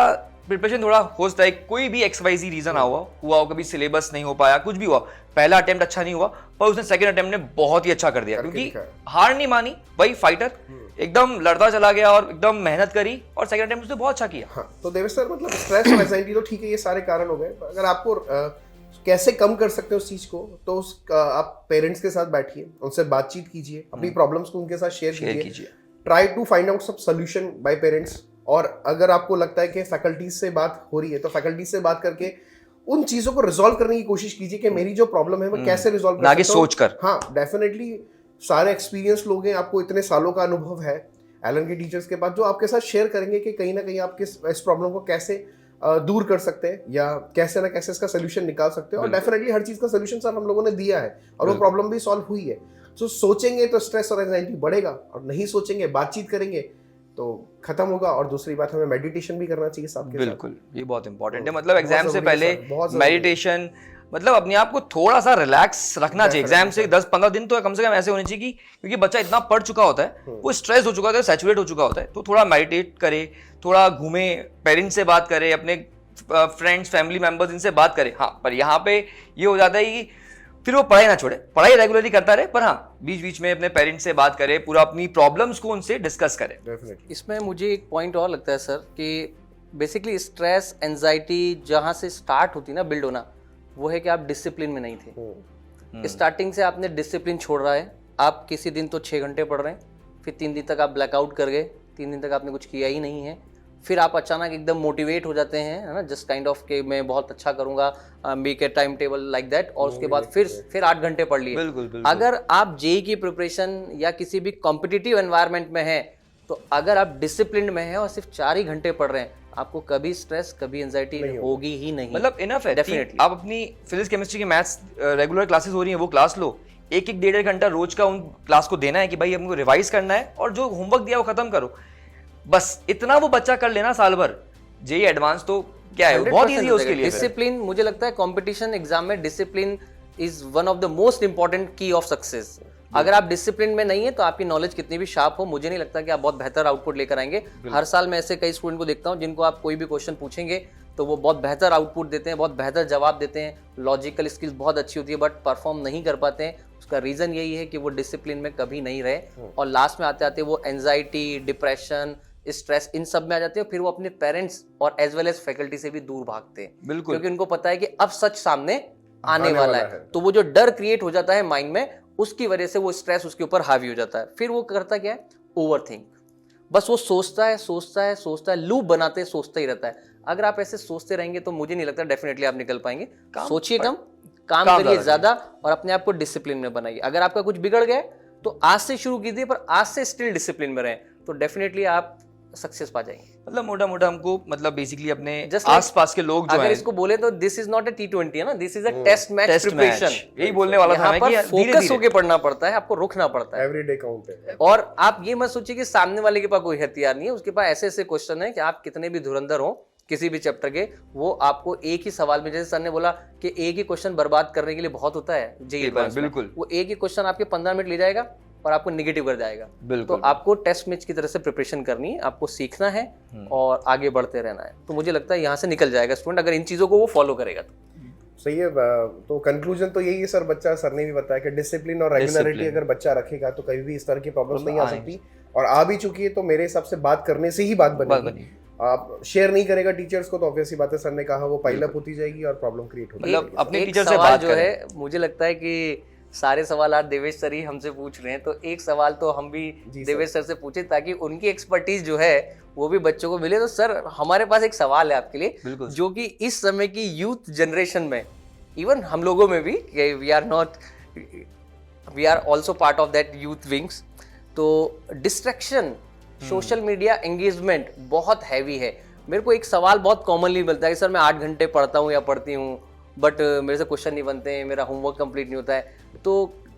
प्रिपरेशन थोड़ा हो सकता है, कोई भी XYZ रीजन हुआ हो, कभी सिलेबस नहीं हो पाया, कुछ भी हुआ, पहला अटेम्प्ट अच्छा नहीं हुआ, पर उसने सेकंड अटेम्प्ट में बहुत ही अच्छा कर दिया, क्योंकि हार नहीं मानी, वही फाइटर एकदम लड़ता चला गया और एकदम मेहनत करी और सेकंड अटेम्प्ट उसने बहुत अच्छा किया। हाँ, तो देवेश सर मतलब स्ट्रेस और एंजाइटी तो ठीक है, ये सारे कारण हो गए। अगर आपको कैसे कम कर सकते हो उस चीज को, तो आप पेरेंट्स के साथ बैठिए, उनसे बातचीत कीजिए, अपनी प्रॉब्लम्स को उनके साथ शेयर कीजिए, ट्राई टू फाइंड आउट सब सोल्यूशन बाय पेरेंट्स। और अगर आपको लगता है कि फैकल्टीज से बात हो रही है, तो फैकल्टीज से बात करके उन चीजों को रिजॉल्व करने की कोशिश कीजिए कि मेरी जो प्रॉब्लम है वो कैसे रिजॉल्व कर सकता हूं। सोचकर हाँ, डेफिनेटली सारे एक्सपीरियंस लोग हैं, आपको इतने सालों का अनुभव है एलन के टीचर्स के पास, जो आपके साथ शेयर करेंगे कि कहीं ना कहीं आप इस प्रॉब्लम को कैसे दूर कर सकते हैं या कैसे ना कैसे इसका सोल्यूशन निकाल सकते हो। और डेफिनेटली हर चीज का सोल्यूशन सर हम लोगों ने दिया है और वो प्रॉब्लम भी सॉल्व हुई है। तो सोचेंगे तो स्ट्रेस और एंजाइटी बढ़ेगा, और नहीं सोचेंगे, बातचीत करेंगे तो खत्म होगा। और दूसरी बात, हमें मेडिटेशन भी करना चाहिए साथ के। बिल्कुल, ये बहुत इंपॉर्टेंट है। मतलब एग्जाम से पहले मेडिटेशन, मतलब अपने आप को थोड़ा सा रिलैक्स रखना चाहिए। एग्जाम से 10-15 दिन तो कम से कम ऐसे होने चाहिए क्योंकि बच्चा इतना पढ़ चुका होता है, वो स्ट्रेस हो चुका होता है, सैचुरेट हो चुका होता है, तो थोड़ा मेडिटेट करे, थोड़ा घूमे, पेरेंट्स से बात करे, अपने फ्रेंड्स फैमिली मेंबर्स इनसे बात करे। हाँ, पर यहाँ पे ये हो जाता है कि फिर वो पढ़ाई ना छोड़े, पढ़ाई रेगुलरली करता रहे, पर हाँ बीच बीच में अपने पेरेंट्स से बात करे, पूरा अपनी प्रॉब्लम्स को उनसे डिस्कस करे। इसमें मुझे एक पॉइंट और लगता है सर कि बेसिकली स्ट्रेस एंजाइटी जहाँ से स्टार्ट होती ना बिल्ड होना, वो है कि आप डिसिप्लिन में नहीं थे। स्टार्टिंग से आपने डिसिप्लिन छोड़ रहा है, आप किसी दिन तो 6 घंटे पढ़ रहे हैं, फिर 3 दिन तक आप ब्लैकआउट कर गए, 3 दिन तक आपने कुछ किया ही नहीं है, फिर आप अचानक एकदम मोटिवेट हो जाते हैं, है ना, जस्ट काइंड ऑफ कि मैं बहुत अच्छा करूंगा, make a time table like that, और उसके बाद फिर 8 घंटे पढ़ लिए। बिल्कुल। अगर आप जेई की प्रिपरेशन या किसी भी कॉम्पिटिटिव एनवायरनमेंट में हैं, तो अगर आप डिसिप्लिन में हैं और सिर्फ 4 ही घंटे पढ़ रहे हैं, आपको कभी स्ट्रेस, कभी एंजाइटी होगी ही नहीं। मतलब इनफ है, डेफिनेटली। आप अपनी फिजिक्स केमिस्ट्री की मैथ्स रेगुलर क्लासेस हो रही हैं वो क्लास लो, एक डेढ़ घंटा रोज का उन क्लास को देना है कि भाई हमको रिवाइज करना है, और जो होमवर्क दिया वो खत्म करो, बस इतना वो बच्चा कर लेना साल भर। जेई एडवांस तो क्या है, बहुत इजी है उसके लिए। डिसिप्लिन, मुझे लगता है कंपटीशन एग्जाम में discipline is one of the most important की ऑफ सक्सेस। अगर आप डिसिप्लिन में नहीं है तो आपकी नॉलेज कितनी भी शार्प हो, मुझे नहीं लगता कि आप बहुत बेहतर आउटपुट लेकर आएंगे। हर साल मैं ऐसे कई स्टूडेंट को देखता हूं जिनको आप कोई भी क्वेश्चन पूछेंगे तो वो बहुत बेहतर आउटपुट देते हैं, बहुत बेहतर जवाब देते हैं, लॉजिकल स्किल्स बहुत अच्छी होती है, बट परफॉर्म नहीं कर पाते हैं। उसका रीजन यही है कि वो डिसिप्लिन में कभी नहीं रहे, और लास्ट में आते आते वो एंजाइटी, डिप्रेशन, स्ट्रेस, इन सब में आ जाते हैं। फिर वो अपने पेरेंट्स और एज वेल एज फैकल्टी से भी दूर भागते हैं, बिल्कुल, क्योंकि उनको पता है कि अब सच सामने आने वाला है। तो वो जो डर क्रिएट हो जाता है माइंड में, उसकी वजह से वो स्ट्रेस उसके ऊपर हावी हो जाता है। फिर वो करता क्या है, ओवरथिंक, बस वो सोचता है, लूप बनाते सोचता ही रहता है। अगर आप ऐसे सोचते रहेंगे तो मुझे नहीं लगता डेफिनेटली आप निकल पाएंगे। सोचिए कम, काम करिए ज्यादा, और अपने आप को डिसिप्लिन में बनाइए। अगर आपका कुछ बिगड़ गया तो आज से शुरू कीजिए, पर आज से स्टिल डिसिप्लिन में रहें, तो डेफिनेटली आप सक्सेस पा जाएंगे। मतलब मोटा मोटा हमको, मतलब बेसिकली अपने Just आसपास के लोग जो अगर हैं, इसको बोले तो this is not a T20 है ना, this is a test match preparation. यही बोलने वाला था यहाँ मैं पर कि फोकस होके पढ़ना पड़ता है, आपको रुकना पड़ता है। एवरीडे काउंट है। और आप ये मत सोचिए कि सामने वाले के पास कोई हथियार नहीं है, उसके पास ऐसे ऐसे क्वेश्चन है कि आप कितने भी धुरंधर हो किसी भी चैप्टर के, वो आपको एक ही सवाल में, जैसे सर ने बोला कि एक ही क्वेश्चन बर्बाद करने के लिए बहुत होता है जेईई एडवांस में, बिल्कुल, वो एक ही क्वेश्चन आपके 15 मिनट ले जाएगा और आपको निगेटिव कर जाएगा। बिल्कुल। तो आपको टेस्ट मैच की तरह से प्रिपरेशन करनी है, आपको सीखना है और आगे बढ़ते रहना है। तो मुझे लगता है यहाँ से निकल जाएगा स्टूडेंट, अगर इन चीजों को वो फॉलो करेगा तो। सही है। तो कंक्लूजन तो यही है सर, बच्चा, सर ने भी बताया कि डिसिप्लिन और रेगुलरिटी अगर बच्चा रखेगा तो कभी भी इस तरह की प्रॉब्लम्स नहीं आ सकती, और आ भी चुकी है तो मेरे हिसाब से बात करने से ही बात बनेगी। आप शेयर नहीं करेगा टीचर्स को तो ऑब्वियस ही बात है, सर ने कहा, वो पाइल अप होती जाएगी और प्रॉब्लम क्रिएट होती जाएगी। मतलब अपने टीचर से बात जो है, मुझे लगता है कि सारे सवाल आज देवेश सर ही हमसे पूछ रहे हैं, तो एक सवाल तो हम भी देवेश सर से पूछे ताकि उनकी एक्सपर्टीज जो है वो भी बच्चों को मिले। तो सर, हमारे पास एक सवाल है आपके लिए, जो कि इस समय की यूथ जनरेशन में, इवन हम लोगों में भी, we are also part of that youth wings, तो डिस्ट्रैक्शन, सोशल मीडिया एंगेजमेंट बहुत हैवी है। मेरे को एक सवाल बहुत कॉमनली मिलता है कि सर मैं 8 घंटे पढ़ता हूँ या पढ़ती हूँ, बट मेरे से क्वेश्चन नहीं बनते हैं, मेरा होमवर्क कंप्लीट नहीं होता है। तो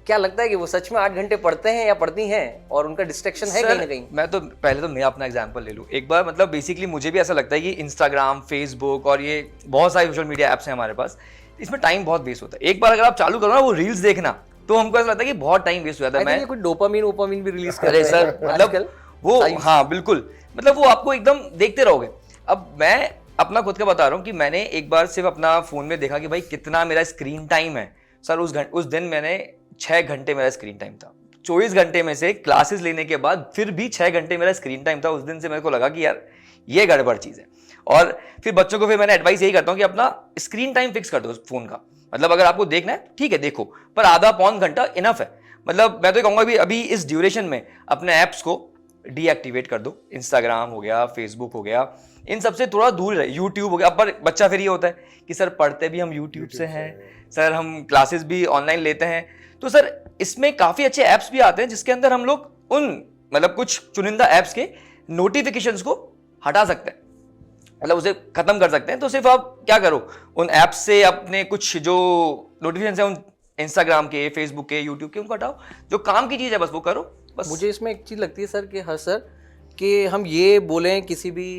क्या लगता है कि वो सच में 8 घंटे पढ़ते हैं या पढ़ती हैं, और उनका डिस्ट्रैक्शन है कहीं ना कहीं? मैं तो पहले तो मैं अपना एग्जांपल ले लूँ एक बार। मतलब बेसिकली मुझे भी ऐसा लगता है कि इंस्टाग्राम, फेसबुक और ये बहुत सारे सोशल मीडिया ऐप्स हैं हमारे पास, इसमें टाइम बहुत वेस्ट होता है। एक बार अगर आप चालू करो ना वो रील्स देखना, तो हमको ऐसा लगता है कि बहुत टाइम वेस्ट हो जाता है। मैं कुछ डोपामिन भी रिलीज कर अरे रहे सर, हैं मतलब वो, हाँ बिल्कुल, मतलब वो आपको एकदम देखते रहोगे। अब मैं अपना खुद का बता रहा हूँ कि मैंने एक बार सिर्फ अपना फोन में देखा कि भाई कितना मेरा स्क्रीन टाइम है। सर उस दिन मैंने 6 घंटे मेरा स्क्रीन टाइम था। 24 घंटे में से क्लासेस लेने के बाद फिर भी 6 घंटे मेरा स्क्रीन टाइम था। उस दिन से मेरे को लगा कि यार ये गड़बड़ चीज़ है। और फिर बच्चों को फिर मैंने एडवाइस यही करता हूँ कि अपना स्क्रीन टाइम फिक्स कर दो फोन का। मतलब अगर आपको देखना है ठीक है देखो, पर आधा पौन घंटा इनफ है। मतलब मैं तो कहूँगा अभी इस ड्यूरेशन में अपने ऐप्स को डीएक्टिवेट कर दो। इंस्टाग्राम हो गया, फेसबुक हो गया, इन सबसे थोड़ा दूर रहे। यूट्यूब हो गया। पर बच्चा फिर ये होता है कि सर पढ़ते भी हम यूट्यूब से हैं, सर हम क्लासेस भी ऑनलाइन लेते हैं। तो सर इसमें काफ़ी अच्छे ऐप्स भी आते हैं जिसके अंदर हम लोग उन मतलब कुछ चुनिंदा ऐप्स के नोटिफिकेशंस को हटा सकते हैं, मतलब उसे खत्म कर सकते हैं। तो सिर्फ आप क्या करो, उन ऐप्स से अपने कुछ जो नोटिफिकेशन है उन इंस्टाग्राम के, फेसबुक के, यूट्यूब के, उनको हटाओ। जो काम की चीज़ है बस वो करो बस। मुझे इसमें एक चीज़ लगती है सर कि सर कि हम ये बोलें किसी भी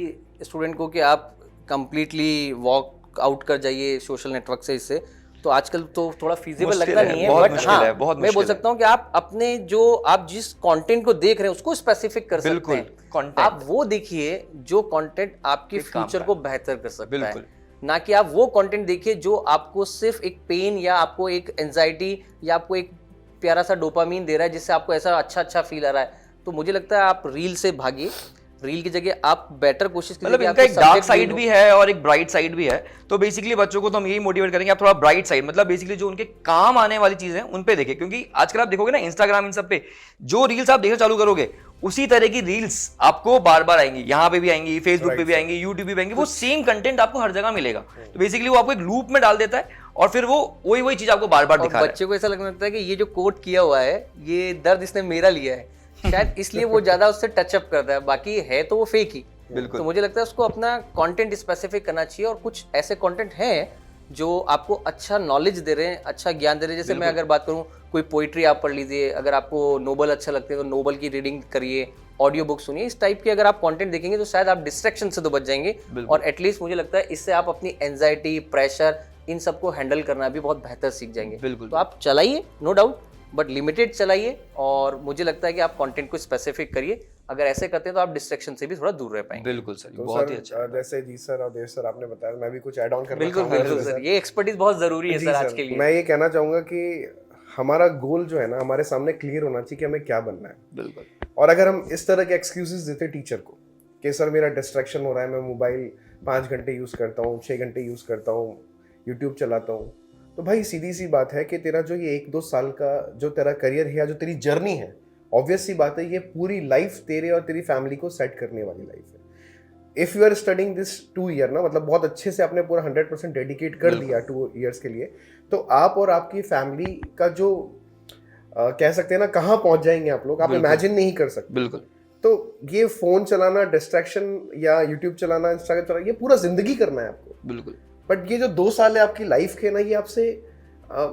स्टूडेंट को कि आप कंप्लीटली वॉक आउट कर जाइए सोशल नेटवर्क से, इससे तो आजकल तो थोड़ा फिजिबल लगता नहीं है, बट हाँ मैं बोल सकता हूँ कि आप अपने जो आप जिस कंटेंट को देख रहे हैं उसको स्पेसिफिक कर सकते हैं। आप वो देखिए जो कंटेंट आपके फ्यूचर को बेहतर कर सकता है, ना कि आप वो कंटेंट देखिए जो आपको सिर्फ एक पेन या आपको एक एंजाइटी या आपको एक प्यारा सा डोपामीन दे रहा है जिससे आपको ऐसा अच्छा फील आ रहा है। तो मुझे लगता है आप रील से भागिए, रील की जगह आप बेटर कोशिश कीजिए। मतलब इनका एक डार्क साइड भी है और एक ब्राइट साइड भी है। तो बेसिकली बच्चों को तो हम यही मोटिवेट करेंगे आप थोड़ा ब्राइट साइड, मतलब बेसिकली जो उनके काम आने वाली चीजें उन पे देखें। क्योंकि आजकल आप देखोगे ना इंस्टाग्राम इन सब पे जो रील्स आप देखना चालू करोगे उसी तरह की रील्स आपको बार बार आएंगी, यहाँ पे भी आएंगी, फेसबुक पे भी आएंगी, यूट्यूब पे भी आएंगी, वो सेम कंटेंट आपको हर जगह मिलेगा। तो बेसिकली वो आपको एक लूप में डाल देता है और फिर वो वही चीज आपको बार बार और दिखा रहा है। बच्चे को ऐसा लगने लगता है कि ये जो कोट किया हुआ है ये दर्द इसने मेरा लिया है, शायद इसलिए वो ज्यादा उससे टचअप करता है, बाकी है तो वो फेक ही। बिल्कुल। तो मुझे लगता है उसको अपना कंटेंट स्पेसिफिक करना चाहिए, और कुछ ऐसे कंटेंट हैं जो आपको अच्छा नॉलेज दे रहे हैं, अच्छा ज्ञान दे रहे हैं। जैसे मैं अगर बात करूं, कोई पोइट्री आप पढ़ लीजिए, अगर आपको नोबल अच्छा लगते हैं तो नोबल की रीडिंग करिए, ऑडियो बुक सुनिए। इस टाइप के अगर आप कंटेंट देखेंगे तो शायद आप डिस्ट्रैक्शन से तो बच जाएंगे, और एटलीस्ट मुझे लगता है इससे आप अपनी एंजाइटी, प्रेशर, इन सबको हैंडल करना भी बहुत बेहतर सीख जाएंगे। बिल्कुल। तो आप चलाइए, नो डाउट, बट लिमिटेड चलाइए, और मुझे लगता है कि आप कंटेंट को स्पेसिफिक करिए। अगर ऐसे करते हैं तो आप डिस्ट्रैक्शन से भी थोड़ा दूर रह पाएंगे। बिल्कुल सर, तो बहुत ही सर, अच्छा। जैसे जी सर और देव सर आपने बताया, मैं भी कुछ ऐड ऑन करना बिल्कुल चाहूंगा। बिल्कुल सर, ये एक्सपर्टीज बहुत जरूरी है जी सर आज के लिए। मैं ये कहना चाहूंगा कि हमारा गोल जो है ना, हमारे सामने क्लियर होना चाहिए कि हमें क्या बनना है। बिल्कुल। और अगर हम इस तरह के एक्सक्यूजेस देते टीचर को कि सर मेरा डिस्ट्रैक्शन हो रहा है, मैं मोबाइल 5 घंटे यूज़ करता हूँ, 6 घंटे यूज़ करता हूँ, यूट्यूब चलाता हूँ, तो भाई सीधी सी बात है कि तेरा जो ये 1-2 साल का जो तेरा करियर है या जो तेरी जर्नी है, ऑब्वियस सी बात है ये पूरी लाइफ तेरे और तेरी फैमिली को सेट करने वाली लाइफ है। If you are studying this 2 year ना, मतलब बहुत अच्छे से आपने पूरा 100% डेडिकेट कर दिया 2 ईयर्स के लिए, तो आप और आपकी फैमिली का जो कह सकते हैं ना कहाँ पहुंच जाएंगे आप लोग, आप इमेजिन नहीं कर सकते। बिल्कुल। तो ये फोन चलाना, डिस्ट्रैक्शन या यूट्यूब चलाना, इंस्टाग्राम चलाना, ये पूरा जिंदगी करना है आपको। बिल्कुल। बट ये जो 2 साल है आपकी लाइफ के ना, ये आपसे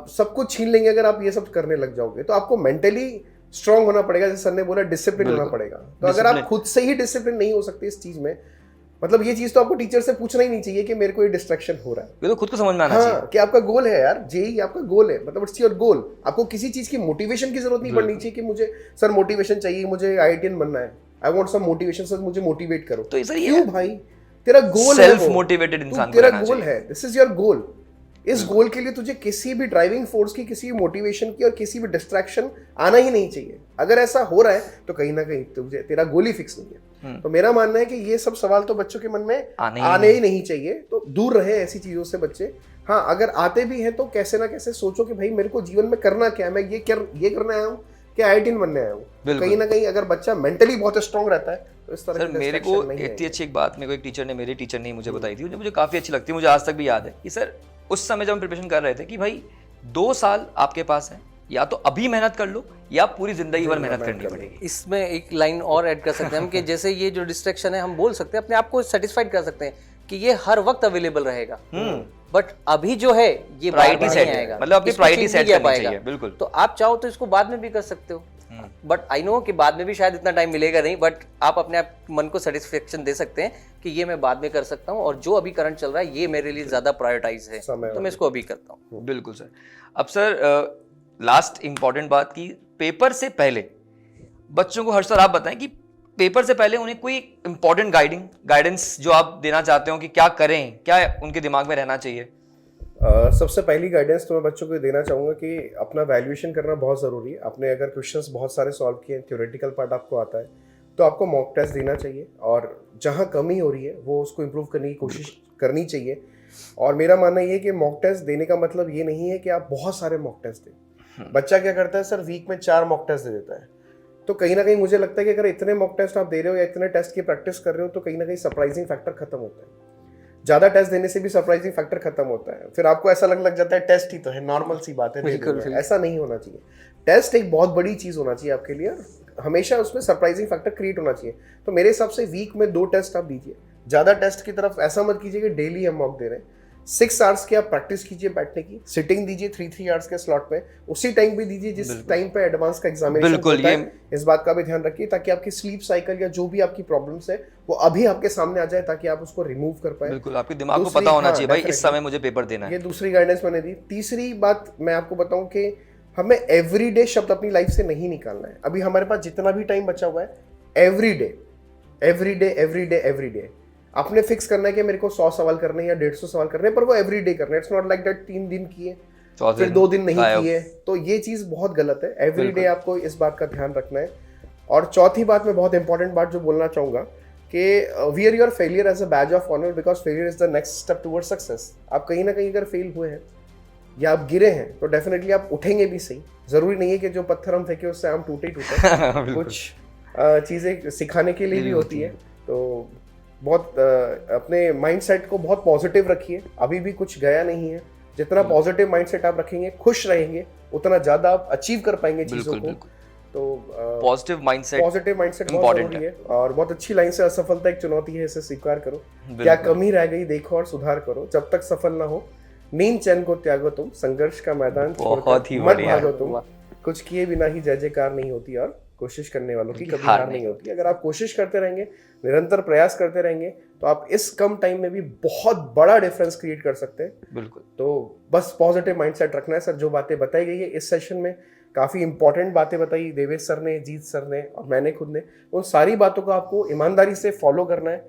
सब कुछ छीन लेंगे अगर आप ये सब करने लग जाओगे। तो आपको मेंटली स्ट्रांग होना पड़ेगा, जैसे सर ने बोला डिसिप्लिन होना पड़ेगा। तो अगर आप खुद से ही डिसिप्लिन नहीं हो सकते इस चीज में, मतलब ये चीज तो आपको टीचर से पूछना ही नहीं चाहिए कि मेरे को ये डिस्ट्रैक्शन हो रहा है। बिल्कुल, खुद को समझ में आना चाहिए। हाँ, कि आपका गोल है यार, जेई आपका गोल है, मतलब इट्स योर गोल। आपको किसी चीज की मोटिवेशन की जरूरत नहीं पड़नी चाहिए कि मुझे सर मोटिवेशन चाहिए, मुझे आईआईटीएन बनना है, I want some motivation, sir मुझे मोटिवेट करो। तो सर ये क्यों भाई, तेरा गोल है, सेल्फ मोटिवेटेड इंसान को तेरा रहना गोल चाहिए। है, दिस इज योर गोल। इस गोल के लिए तुझे किसी भी ड्राइविंग फोर्स की, किसी भी मोटिवेशन की और किसी भी डिस्ट्रैक्शन आना ही नहीं चाहिए। अगर ऐसा हो रहा है तो कहीं ना कहीं तुझे तेरा गोल ही फिक्स नहीं है। तो मेरा मानना है कि ये सब सवाल तो बच्चों के मन में आने ही नहीं चाहिए, तो दूर रहे ऐसी चीजों से बच्चे। हाँ, अगर आते भी हैं तो कैसे ना कैसे सोचो कि भाई मेरे को जीवन में करना क्या है, मैं ये करने आया हूँ कि आईआईटीएन बनने आया हूँ। कहीं ना कहीं अगर बच्चा मेंटली बहुत स्ट्रांग रहता है तो इस तरह सर मेरे को इतनी अच्छी एक बात मेरे को एक टीचर ने, मेरे टीचर ने मुझे बताई थी, जो मुझे काफी अच्छी लगती है, मुझे आज तक भी याद है कि सर उस समय जब हम प्रिपरेशन कर रहे थे कि भाई 2 साल आपके पास है, या तो अभी मेहनत कर लो या पूरी जिंदगी भर मेहनत करनी पड़ेगी। इसमें एक लाइन और ऐड कर सकते हैं हम कि जैसे ये जो डिस्ट्रैक्शन है, हम बोल सकते हैं अपने आप को सेटिस्फाइड कर सकते हैं कि ये हर वक्त अवेलेबल रहेगा, बट अभी जो है ये प्रायोरिटी सेट आएगा, मतलब आपकी प्रायोरिटी सेट करनी चाहिए। बिल्कुल। तो आप चाहो तो इसको बाद में भी कर सकते हो, बट आई नो कि बाद में भी शायद इतना टाइम मिलेगा नहीं, बट आप अपने आप मन को सेटिस्फेक्शन दे सकते हैं कि ये मैं बाद में कर सकता हूँ, और जो अभी करंट चल रहा है ये मेरे लिए ज्यादा प्रायोरिटाइज है, तो मैं इसको अभी करता हूँ। बिल्कुल सर। अब सर लास्ट इंपॉर्टेंट बात की, पेपर से पहले बच्चों को, हर्ष सर आप बताएं कि पेपर से पहले उन्हें कोई इंपॉर्टेंट गाइडेंस जो आप देना चाहते हो कि क्या करें, क्या उनके दिमाग में रहना चाहिए? सबसे पहली गाइडेंस तो मैं बच्चों को देना चाहूँगा कि अपना वैल्यूएशन करना बहुत ज़रूरी है। आपने अगर क्वेश्चंस बहुत सारे सॉल्व किए, थ्योरेटिकल पार्ट आपको आता है, तो आपको मॉक टेस्ट देना चाहिए, और जहाँ कमी हो रही है वो उसको इम्प्रूव करने की कोशिश करनी चाहिए। और मेरा मानना ये है कि मॉक टेस्ट देने का मतलब ये नहीं है कि आप बहुत सारे मॉक टेस्ट दें। बच्चा क्या करता है सर, वीक में 4 मॉक टेस्ट दे देता है। तो कहीं ना कहीं मुझे लगता है कि अगर इतने मॉक टेस्ट आप दे रहे हो या इतने टेस्ट की प्रैक्टिस कर रहे हो, तो कहीं ना कहीं सरप्राइजिंग फैक्टर खत्म होता है। ज़्यादा टेस्ट देने से भी सरप्राइजिंग फैक्टर खत्म होता है, फिर आपको ऐसा लग जाता है टेस्ट ही तो है, नॉर्मल सी बात है। बिल्कुल, ऐसा नहीं होना चाहिए। टेस्ट एक बहुत बड़ी चीज़ होना चाहिए आपके लिए, हमेशा उसमें सरप्राइजिंग फैक्टर क्रिएट होना चाहिए। तो मेरे हिसाब से वीक में 2 टेस्ट आप दीजिए, ज़्यादा टेस्ट की तरफ ऐसा मत कीजिए कि डेली हम मॉक दे रहे हैं। 6 आवर्स की आप प्रैक्टिस कीजिए बैठने की, सिटिंग दीजिए 3 आवर्स के स्लॉट में, उसी टाइम भी दीजिए जिस टाइम पे एडवांस का एग्जामिनेशन होता है। इस बात का भी ध्यान रखिए ताकि आपकी स्लीप साइकिल या जो भी आपकी प्रॉब्लम्स है वो अभी आपके सामने आ जाए, ताकि आप उसको रिमूव कर पाए। बिल्कुल, आपके दिमाग को पता होना चाहिए भाई इस समय मुझे पेपर देना है। ये दूसरी गाइडेंस मैंने दी। तीसरी बात मैं आपको बताऊं कि हमें एवरीडे शब्द अपनी लाइफ से नहीं निकालना है। अभी हमारे पास जितना भी टाइम बचा हुआ है, एवरीडे आपने फिक्स करना है कि मेरे को 100 सवाल करने हैं या 150 सवाल करने हैं, पर वो एवरीडे करना है। इट्स नॉट लाइक दैट 3 दिन किए फिर 2 दिन नहीं किए, तो ये चीज बहुत गलत है। एवरीडे आपको इस बात का ध्यान रखना है। और चौथी बात, मैं बहुत इंपॉर्टेंट बात जो बोलना चाहूंगा कि wear your failure as a badge of honour, because failure is the next step towards success. आप कहीं ना कहीं अगर फेल हुए हैं या आप गिरे हैं तो डेफिनेटली आप उठेंगे भी सही। जरूरी नहीं है कि जो पत्थर हम फेंके उससे हम टूटे। कुछ चीज़ें सिखाने के लिए भी होती है। तो बहुत अपने माइंडसेट को बहुत पॉजिटिव रखिए, अभी भी कुछ गया नहीं है। जितना पॉजिटिव माइंडसेट आप रखेंगे, खुश रहेंगे, उतना ज़्यादा आप अचीव कर पाएंगे चीज़ों को। तो पॉजिटिव माइंडसेट बहुत जरूरी है। और बहुत अच्छी लाइन से, असफलता एक चुनौती है, इसे स्वीकार करो, क्या कमी रह गई देखो और सुधार करो, जब तक सफल ना हो नींद चैन को त्यागो तुम, संघर्ष का मैदान छोड़कर मत भागो तुम, कुछ किए बिना ही जय जयकार नहीं होती और कोशिश करने वालों की कभी हार नहीं होती। अगर आप कोशिश करते रहेंगे, निरंतर प्रयास करते रहेंगे, तो आप इस कम टाइम में भी बहुत बड़ा डिफरेंस क्रिएट कर सकते हैं। बिल्कुल। तो बस पॉजिटिव माइंडसेट रखना है सर। जो बातें बताई गई है इस सेशन में, काफ़ी इंपॉर्टेंट बातें बताई देवेश सर ने, जीत सर ने और मैंने खुद ने, उन सारी बातों को आपको ईमानदारी से फॉलो करना है।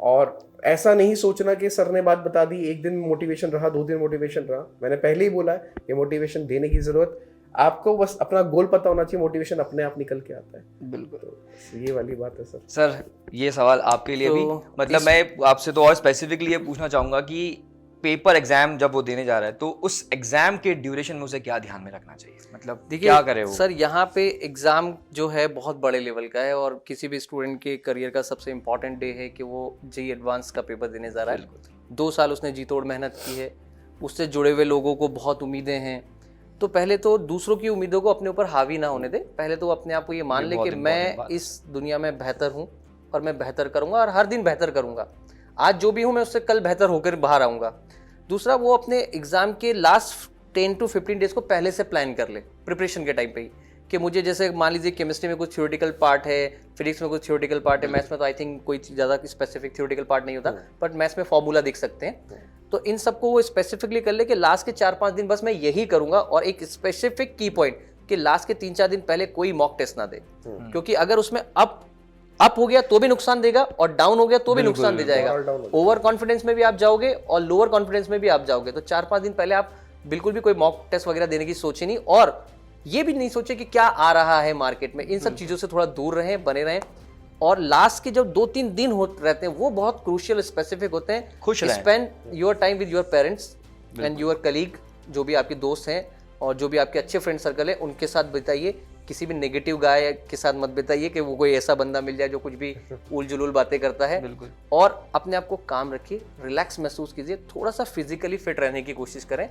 और ऐसा नहीं सोचना कि सर ने बात बता दी, एक दिन मोटिवेशन रहा, 2 दिन मोटिवेशन रहा। मैंने पहले ही बोला है कि मोटिवेशन देने की जरूरत, आपको बस अपना गोल पता होना चाहिए, मोटिवेशन अपने आप निकल के आता है। बिल्कुल। तो ये वाली बात है सर। सर ये सवाल आपके लिए भी, मतलब मैं आपसे तो और स्पेसिफिकली ये पूछना चाहूंगा कि पेपर एग्जाम जब वो देने जा रहा है, तो उस एग्जाम के ड्यूरेशन में उसे क्या ध्यान में रखना चाहिए, मतलब क्या करे वो? सर यहाँ पे एग्जाम जो है बहुत बड़े लेवल का है, और किसी भी स्टूडेंट के करियर का सबसे इम्पोर्टेंट डे है कि वो जेईई एडवांस का पेपर देने जा रहा है। 2 साल उसने जी तोड़ मेहनत की है, उससे जुड़े हुए लोगों को बहुत उम्मीदें हैं। तो पहले तो दूसरों की उम्मीदों को अपने ऊपर हावी ना होने दे, पहले तो अपने आप को ये मान ले कि मैं इस दुनिया में बेहतर हूँ और मैं बेहतर करूँगा और हर दिन बेहतर करूँगा। आज जो भी हूँ मैं उससे कल बेहतर होकर बाहर आऊँगा। दूसरा, वो अपने एग्जाम के लास्ट 10 to 15 डेज को पहले से प्लान कर ले, प्रिपरेशन के टाइम पे ही, कि मुझे जैसे मान लीजिए केमिस्ट्री में कुछ थ्योरेटिकल पार्ट है, फिजिक्स में कुछ थ्योरेटिकल पार्ट है, मैथ्स में तो आई थिंक कोई ज़्यादा स्पेसिफिक थ्योरेटिकल पार्ट नहीं होता, बट मैथ्स में फॉर्मूला देख सकते हैं। तो इन सबको वो स्पेसिफिकली कर ले कि लास्ट के 4-5 दिन बस मैं यही करूंगा, और एक स्पेसिफिक की पॉइंट कि लास्ट के 3-4 दिन पहले कोई मॉक टेस्ट ना दे, क्योंकि अगर उसमें अप हो गया तो भी नुकसान देगा और डाउन हो गया तो भी नुकसान दे जाएगा। ओवर कॉन्फिडेंस में भी आप जाओगे और लोअर कॉन्फिडेंस में भी आप जाओगे। तो 4-5 दिन पहले आप बिल्कुल भी कोई मॉक टेस्ट वगैरह देने की सोचे नहीं, और ये भी नहीं सोचे कि क्या आ रहा है मार्केट में। इन सब चीजों से थोड़ा दूर रहें, बने रहें। और लास्ट के जो 2-3 दिन रहते हैं वो बहुत क्रूशियल स्पेसिफिक होते हैं। खुश रहें। Spend your time with your parents and your colleague, जो भी आपके दोस्त हैं और जो भी आपके अच्छे फ्रेंड सर्कल है, उनके साथ बिताइए। किसी भी नेगेटिव गाय के साथ मत बिताइए कि वो कोई ऐसा बंदा मिल जाए जो कुछ भी उल जुलूल बातें करता है। बिल्कुल। और अपने आप को काम रखिए, रिलैक्स महसूस कीजिए, थोड़ा सा फिजिकली फिट रहने की कोशिश करें,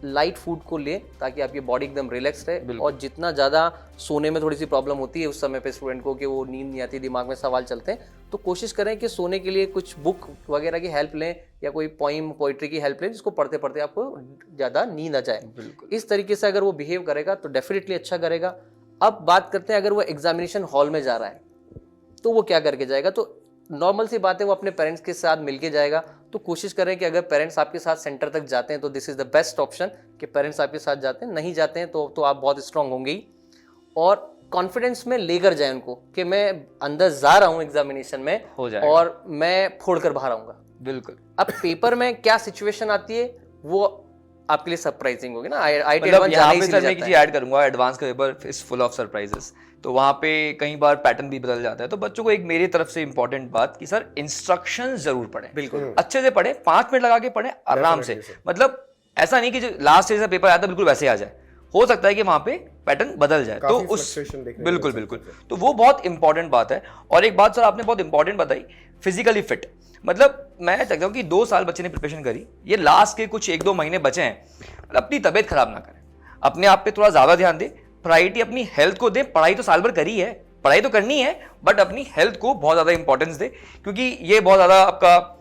लाइट फूड को लें ताकि आपकी बॉडी एकदम रिलैक्स रहे। और जितना ज़्यादा सोने में थोड़ी सी प्रॉब्लम होती है उस समय पे स्टूडेंट को कि वो नींद नहीं आती, दिमाग में सवाल चलते हैं, तो कोशिश करें कि सोने के लिए कुछ बुक वगैरह की हेल्प लें या कोई पोइट्री की हेल्प लें, जिसको पढ़ते पढ़ते आपको ज़्यादा नींद आ जाए। इस तरीके से अगर वो बिहेव करेगा तो डेफिनेटली अच्छा करेगा। अब बात करते हैं, अगर वो एग्जामिनेशन हॉल में जा रहा है तो वो क्या करके जाएगा। तो नॉर्मल सी बात है, वो अपने पेरेंट्स के साथ मिलके जाएगा। तो कोशिश करें कि अगर पेरेंट्स आपके साथ सेंटर तक जाते हैं तो this is the best option कि पेरेंट्स आपके साथ जाते हैं। नहीं जाते हैं तो आप बहुत स्ट्रांग होंगे ही, और कॉन्फिडेंस में लेकर जाए उनको कि मैं अंदर जा रहा हूँ एग्जामिनेशन में और मैं फोड़ कर बाहर आऊँगा। बिल्कुल। अब पेपर में क्या सिचुएशन आती है वो आपके लिए सरप्राइजिंग होगी ना। मतलब यहाँ पे सर मैं एक चीज ऐड करूंगा, एडवांस का paper is full of surprises, तो वहाँ पे कई बार पैटर्न भी बदल जाता है। तो बच्चों को एक मेरी तरफ से इंपॉर्टेंट बात कि सर इंस्ट्रक्शंस जरूर पढ़ें, बिल्कुल अच्छे से पढ़ें, 5 मिनट लगा के पढ़ें आराम से। मतलब ऐसा नहीं कि जो लास्ट स्टेज का पेपर आया था बिल्कुल वैसे आ जाए, हो सकता है कि वहाँ पे पैटर्न बदल जाए। तो उस बिल्कुल तो वो बहुत इंपॉर्टेंट बात है। और एक बात सर आपने बहुत इंपॉर्टेंट बताई, फिजिकली फिट। मतलब मैं चाहता हूँ कि 2 साल बच्चे ने प्रिपरेशन करी, ये लास्ट के कुछ 1-2 महीने बचे हैं, मतलब अपनी तबीयत खराब ना करें, अपने आप पे थोड़ा ज्यादा ध्यान दें, प्रायोरिटी अपनी हेल्थ को दें। पढ़ाई तो साल भर करी है, पढ़ाई तो करनी है, बट अपनी हेल्थ को बहुत ज्यादा इंपॉर्टेंस दें, क्योंकि ये बहुत ज्यादा आपका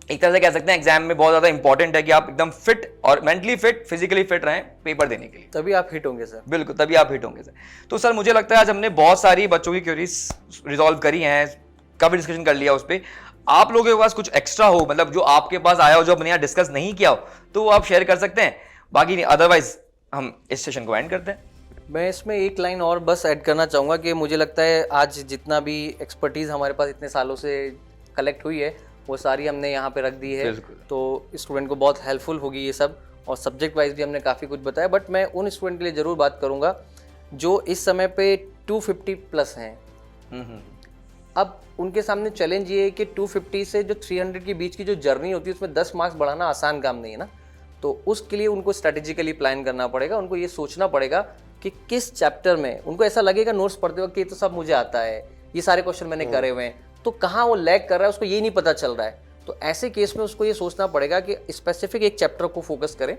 एक तरह से कह सकते हैं एग्जाम में बहुत ज्यादा इंपॉर्टेंट है कि आप एकदम फिट और मेंटली फिट, फिजिकली फिट रहें पेपर देने के लिए, तभी आप हिट होंगे सर। बिल्कुल, तभी आप हिट होंगे सर। तो सर मुझे लगता है आज हमने बहुत सारी बच्चों की क्वेरीज रिजॉल्व करी हैं, काफी डिस्कशन कर लिया उस पर। आप लोगों के पास कुछ एक्स्ट्रा हो, मतलब जो आपके पास आया हो, जो हमने यहाँ डिस्कस नहीं किया हो, तो वो आप शेयर कर सकते हैं, बाकी नहीं, अदरवाइज हम इस सेशन को एंड करते हैं। मैं इसमें एक लाइन और बस ऐड करना चाहूँगा कि मुझे लगता है आज जितना भी एक्सपर्टीज़ हमारे पास इतने सालों से कलेक्ट हुई है वो सारी हमने यहाँ पे रख दी है, तो स्टूडेंट को बहुत हेल्पफुल होगी ये सब। और सब्जेक्ट वाइज भी हमने काफ़ी कुछ बताया, बट मैं उन स्टूडेंट के लिए ज़रूर बात करूँगा जो इस समय पे 250 प्लस हैं। अब उनके सामने चैलेंज ये है कि 250 से जो 300 के बीच की जो जर्नी होती है उसमें 10 मार्क्स बढ़ाना आसान काम नहीं है ना। तो उसके लिए उनको स्ट्रेटेजिकली प्लान करना पड़ेगा, उनको ये सोचना पड़ेगा कि किस चैप्टर में उनको ऐसा लगेगा नोट्स पढ़ते वक्त कि ये तो सब मुझे आता है, ये सारे क्वेश्चन मैंने करे हुए हैं, तो कहाँ वो लैग कर रहा है उसको ये नहीं पता चल रहा है। तो ऐसे केस में उसको ये सोचना पड़ेगा कि स्पेसिफिक एक चैप्टर को फोकस करें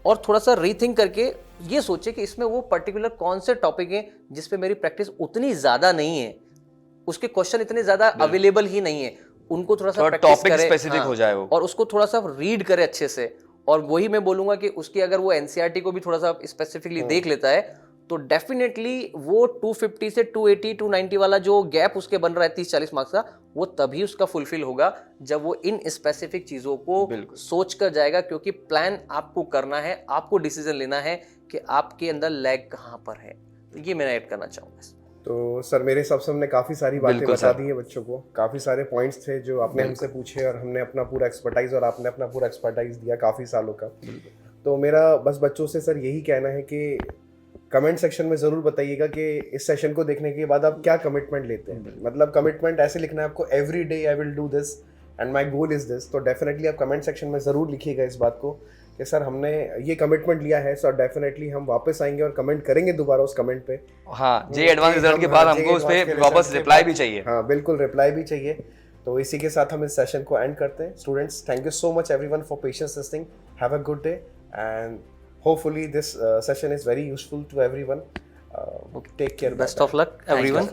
और थोड़ा सा रीथिंक करके ये सोचे कि इसमें वो पर्टिकुलर कौन से टॉपिक हैं जिस पे मेरी प्रैक्टिस उतनी ज़्यादा नहीं है, उसके क्वेश्चन इतने ज़्यादा अवेलेबल ही नहीं है, उनको थोड़ा सा प्रैक्टिस टॉपिक करे, स्पेसिफिक हाँ, हो जाए वो, और उसको थोड़ा सा रीड करे अच्छे से। और वही मैं बोलूँगा कि उसकी अगर वो एनसीईआरटी को भी थोड़ा सा स्पेसिफिकली देख लेता है तो डेफिनेटली वो 250 से 280 290 वाला जो गैप उसके बन रहा है 30-40 मार्क्स का, वो तभी उसका फुलफिल होगा जब वो इन स्पेसिफिक चीज़ों को सोच कर जाएगा। क्योंकि प्लान आपको करना है, आपको डिसीजन लेना है कि आपके अंदर लैग कहाँ पर है। तो ये मैं ऐड करना चाहूँगा। तो सर मेरे हिसाब से हमने काफ़ी सारी बातें बता दी है बच्चों को, काफ़ी सारे पॉइंट्स थे जो आपने हमसे पूछे और हमने अपना पूरा एक्सपर्टाइज और आपने अपना पूरा एक्सपर्टाइज दिया काफ़ी सालों का। तो मेरा बस बच्चों से सर यही कहना है कि कमेंट सेक्शन में ज़रूर बताइएगा कि इस सेशन को देखने के बाद आप क्या कमिटमेंट लेते हैं। मतलब कमिटमेंट ऐसे लिखना है आपको, every day I will do this and my goal is this. तो डेफिनेटली आप कमेंट सेक्शन में ज़रूर लिखिएगा इस बात को कि सर हमने ये कमिटमेंट लिया है। सर डेफिनेटली हम वापस आएंगे और कमेंट करेंगे दोबारा उस कमेंट पे। हाँ, जे एडवांस रिजल्ट के बाद हमको उस पर वापस रिप्लाई भी चाहिए। हाँ बिल्कुल, रिप्लाई भी चाहिए। तो इसी के साथ हम इस सेशन को एंड करते हैं। Students, thank you so much everyone for patience listening. Have a good day and hopefully this session is very useful to everyone. Take care. Best of luck everyone.